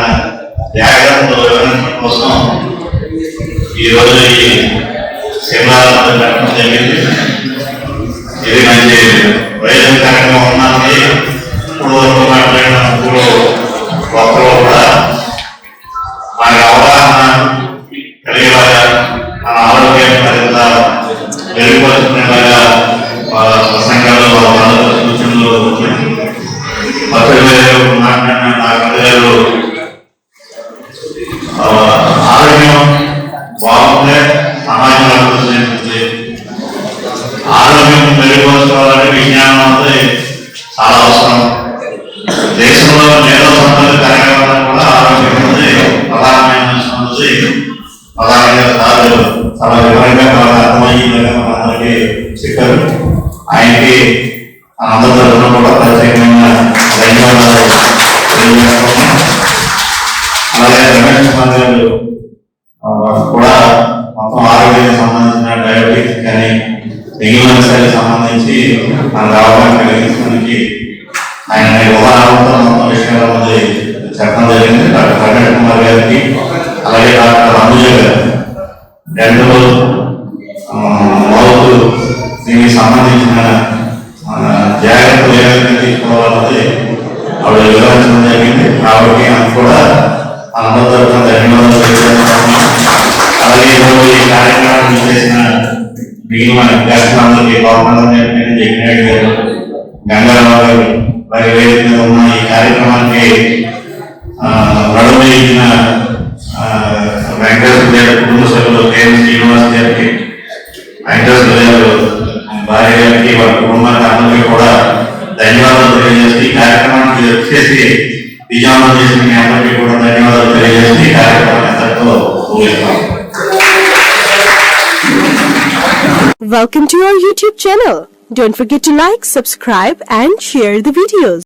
జాగ్రత్తలు వివరించడం కోసం ఈరోజు ఈ సెమినార్ పెట్టడం జరిగింది. ఇది మంచి ప్రయోజనకరంగా ఉన్నది. ఇప్పుడు వరకు మాట్లాడిన ముగ్గురు ఒక్కరు కూడా మనకి అవగాహన కలిగేలాగా, మన ఆరోగ్యాన్ని మరింత మెరుగుపరుచుకునేలాగా వాళ్ళ ప్రసంగాలు, వాళ్ళ సూచనలు మాట్లాడిన నాకు ఆరోగ్యం బాగుంటే సమాజం అభివృద్ధి. ఆరోగ్యం మెరుగుపరచుకోవాలంటే విజ్ఞానం అనేది చాలా అవసరం. దేశంలో మేధో సంపత్తి కార్యక్రమాలు కూడా ఆరోగ్యం అనేది ప్రధానమైన సంగతి. ప్రధానంగా సార్ చాలా వివరంగా బాగా అర్థమయ్యేలాగా మనందరికీ చెప్పారు. ఆయనకి అందరి తరఫున కూడా ప్రత్యేకమైన ధన్యవాదాలు తెలియజేస్తున్నాం. అలాగే రమేష్ కుమార్ గారు కూడా మొత్తం ఆరోగ్యానికి సంబంధించిన డయాబెటిక్స్ కానీ మిగిలిన విషయాలకు సంబంధించి మనకు అవగాహన కలిగించడానికి ఆయన ఉదాహరణతో మొత్తం విషయాల మంది చెప్పడం జరిగింది. డాక్టర్ రమేష్ కుమార్ గారికి, అలాగే డాక్టర్ రంజు గారు డెంటల్ మౌత్ దీనికి సంబంధించిన జాగ్రత్తలు ఏ విధంగా తీసుకోవాలన్నది ఆవిడ వివరించడం జరిగింది. కాబట్టి ఆమె కూడా అందరి తరఫున ధన్యవాదాలు తెలియజేస్తున్నాము. అలాగే ఈ కార్యక్రమాన్ని చేసిన మిగిలిన విద్యార్థులందరికీ గవర్నమెంట్ జగన్నాథ్ గారు, గంగారావు గారు, వారి వేదిక మీద ఉన్న ఈ కార్యక్రమానికి నడుమేసిన వెంకటేశ్వర గారి కుటుంబ సభ్యులు కేఎం శ్రీనివాస్ గారికి, వెంకటేశ్వర గారు భార్య గారికి, వారి కుటుంబానికి అందరికీ కూడా ధన్యవాదాలు తెలియజేసి ఈ కార్యక్రమానికి వచ్చేసి విజయవంతం చేసిన మీ అందరికీ కూడా ధన్యవాదాలు తెలియజేసి ఈ కార్యక్రమాన్ని అందరితో ముగిస్తాం. Welcome to our YouTube channel. Don't forget to like, subscribe and share the videos.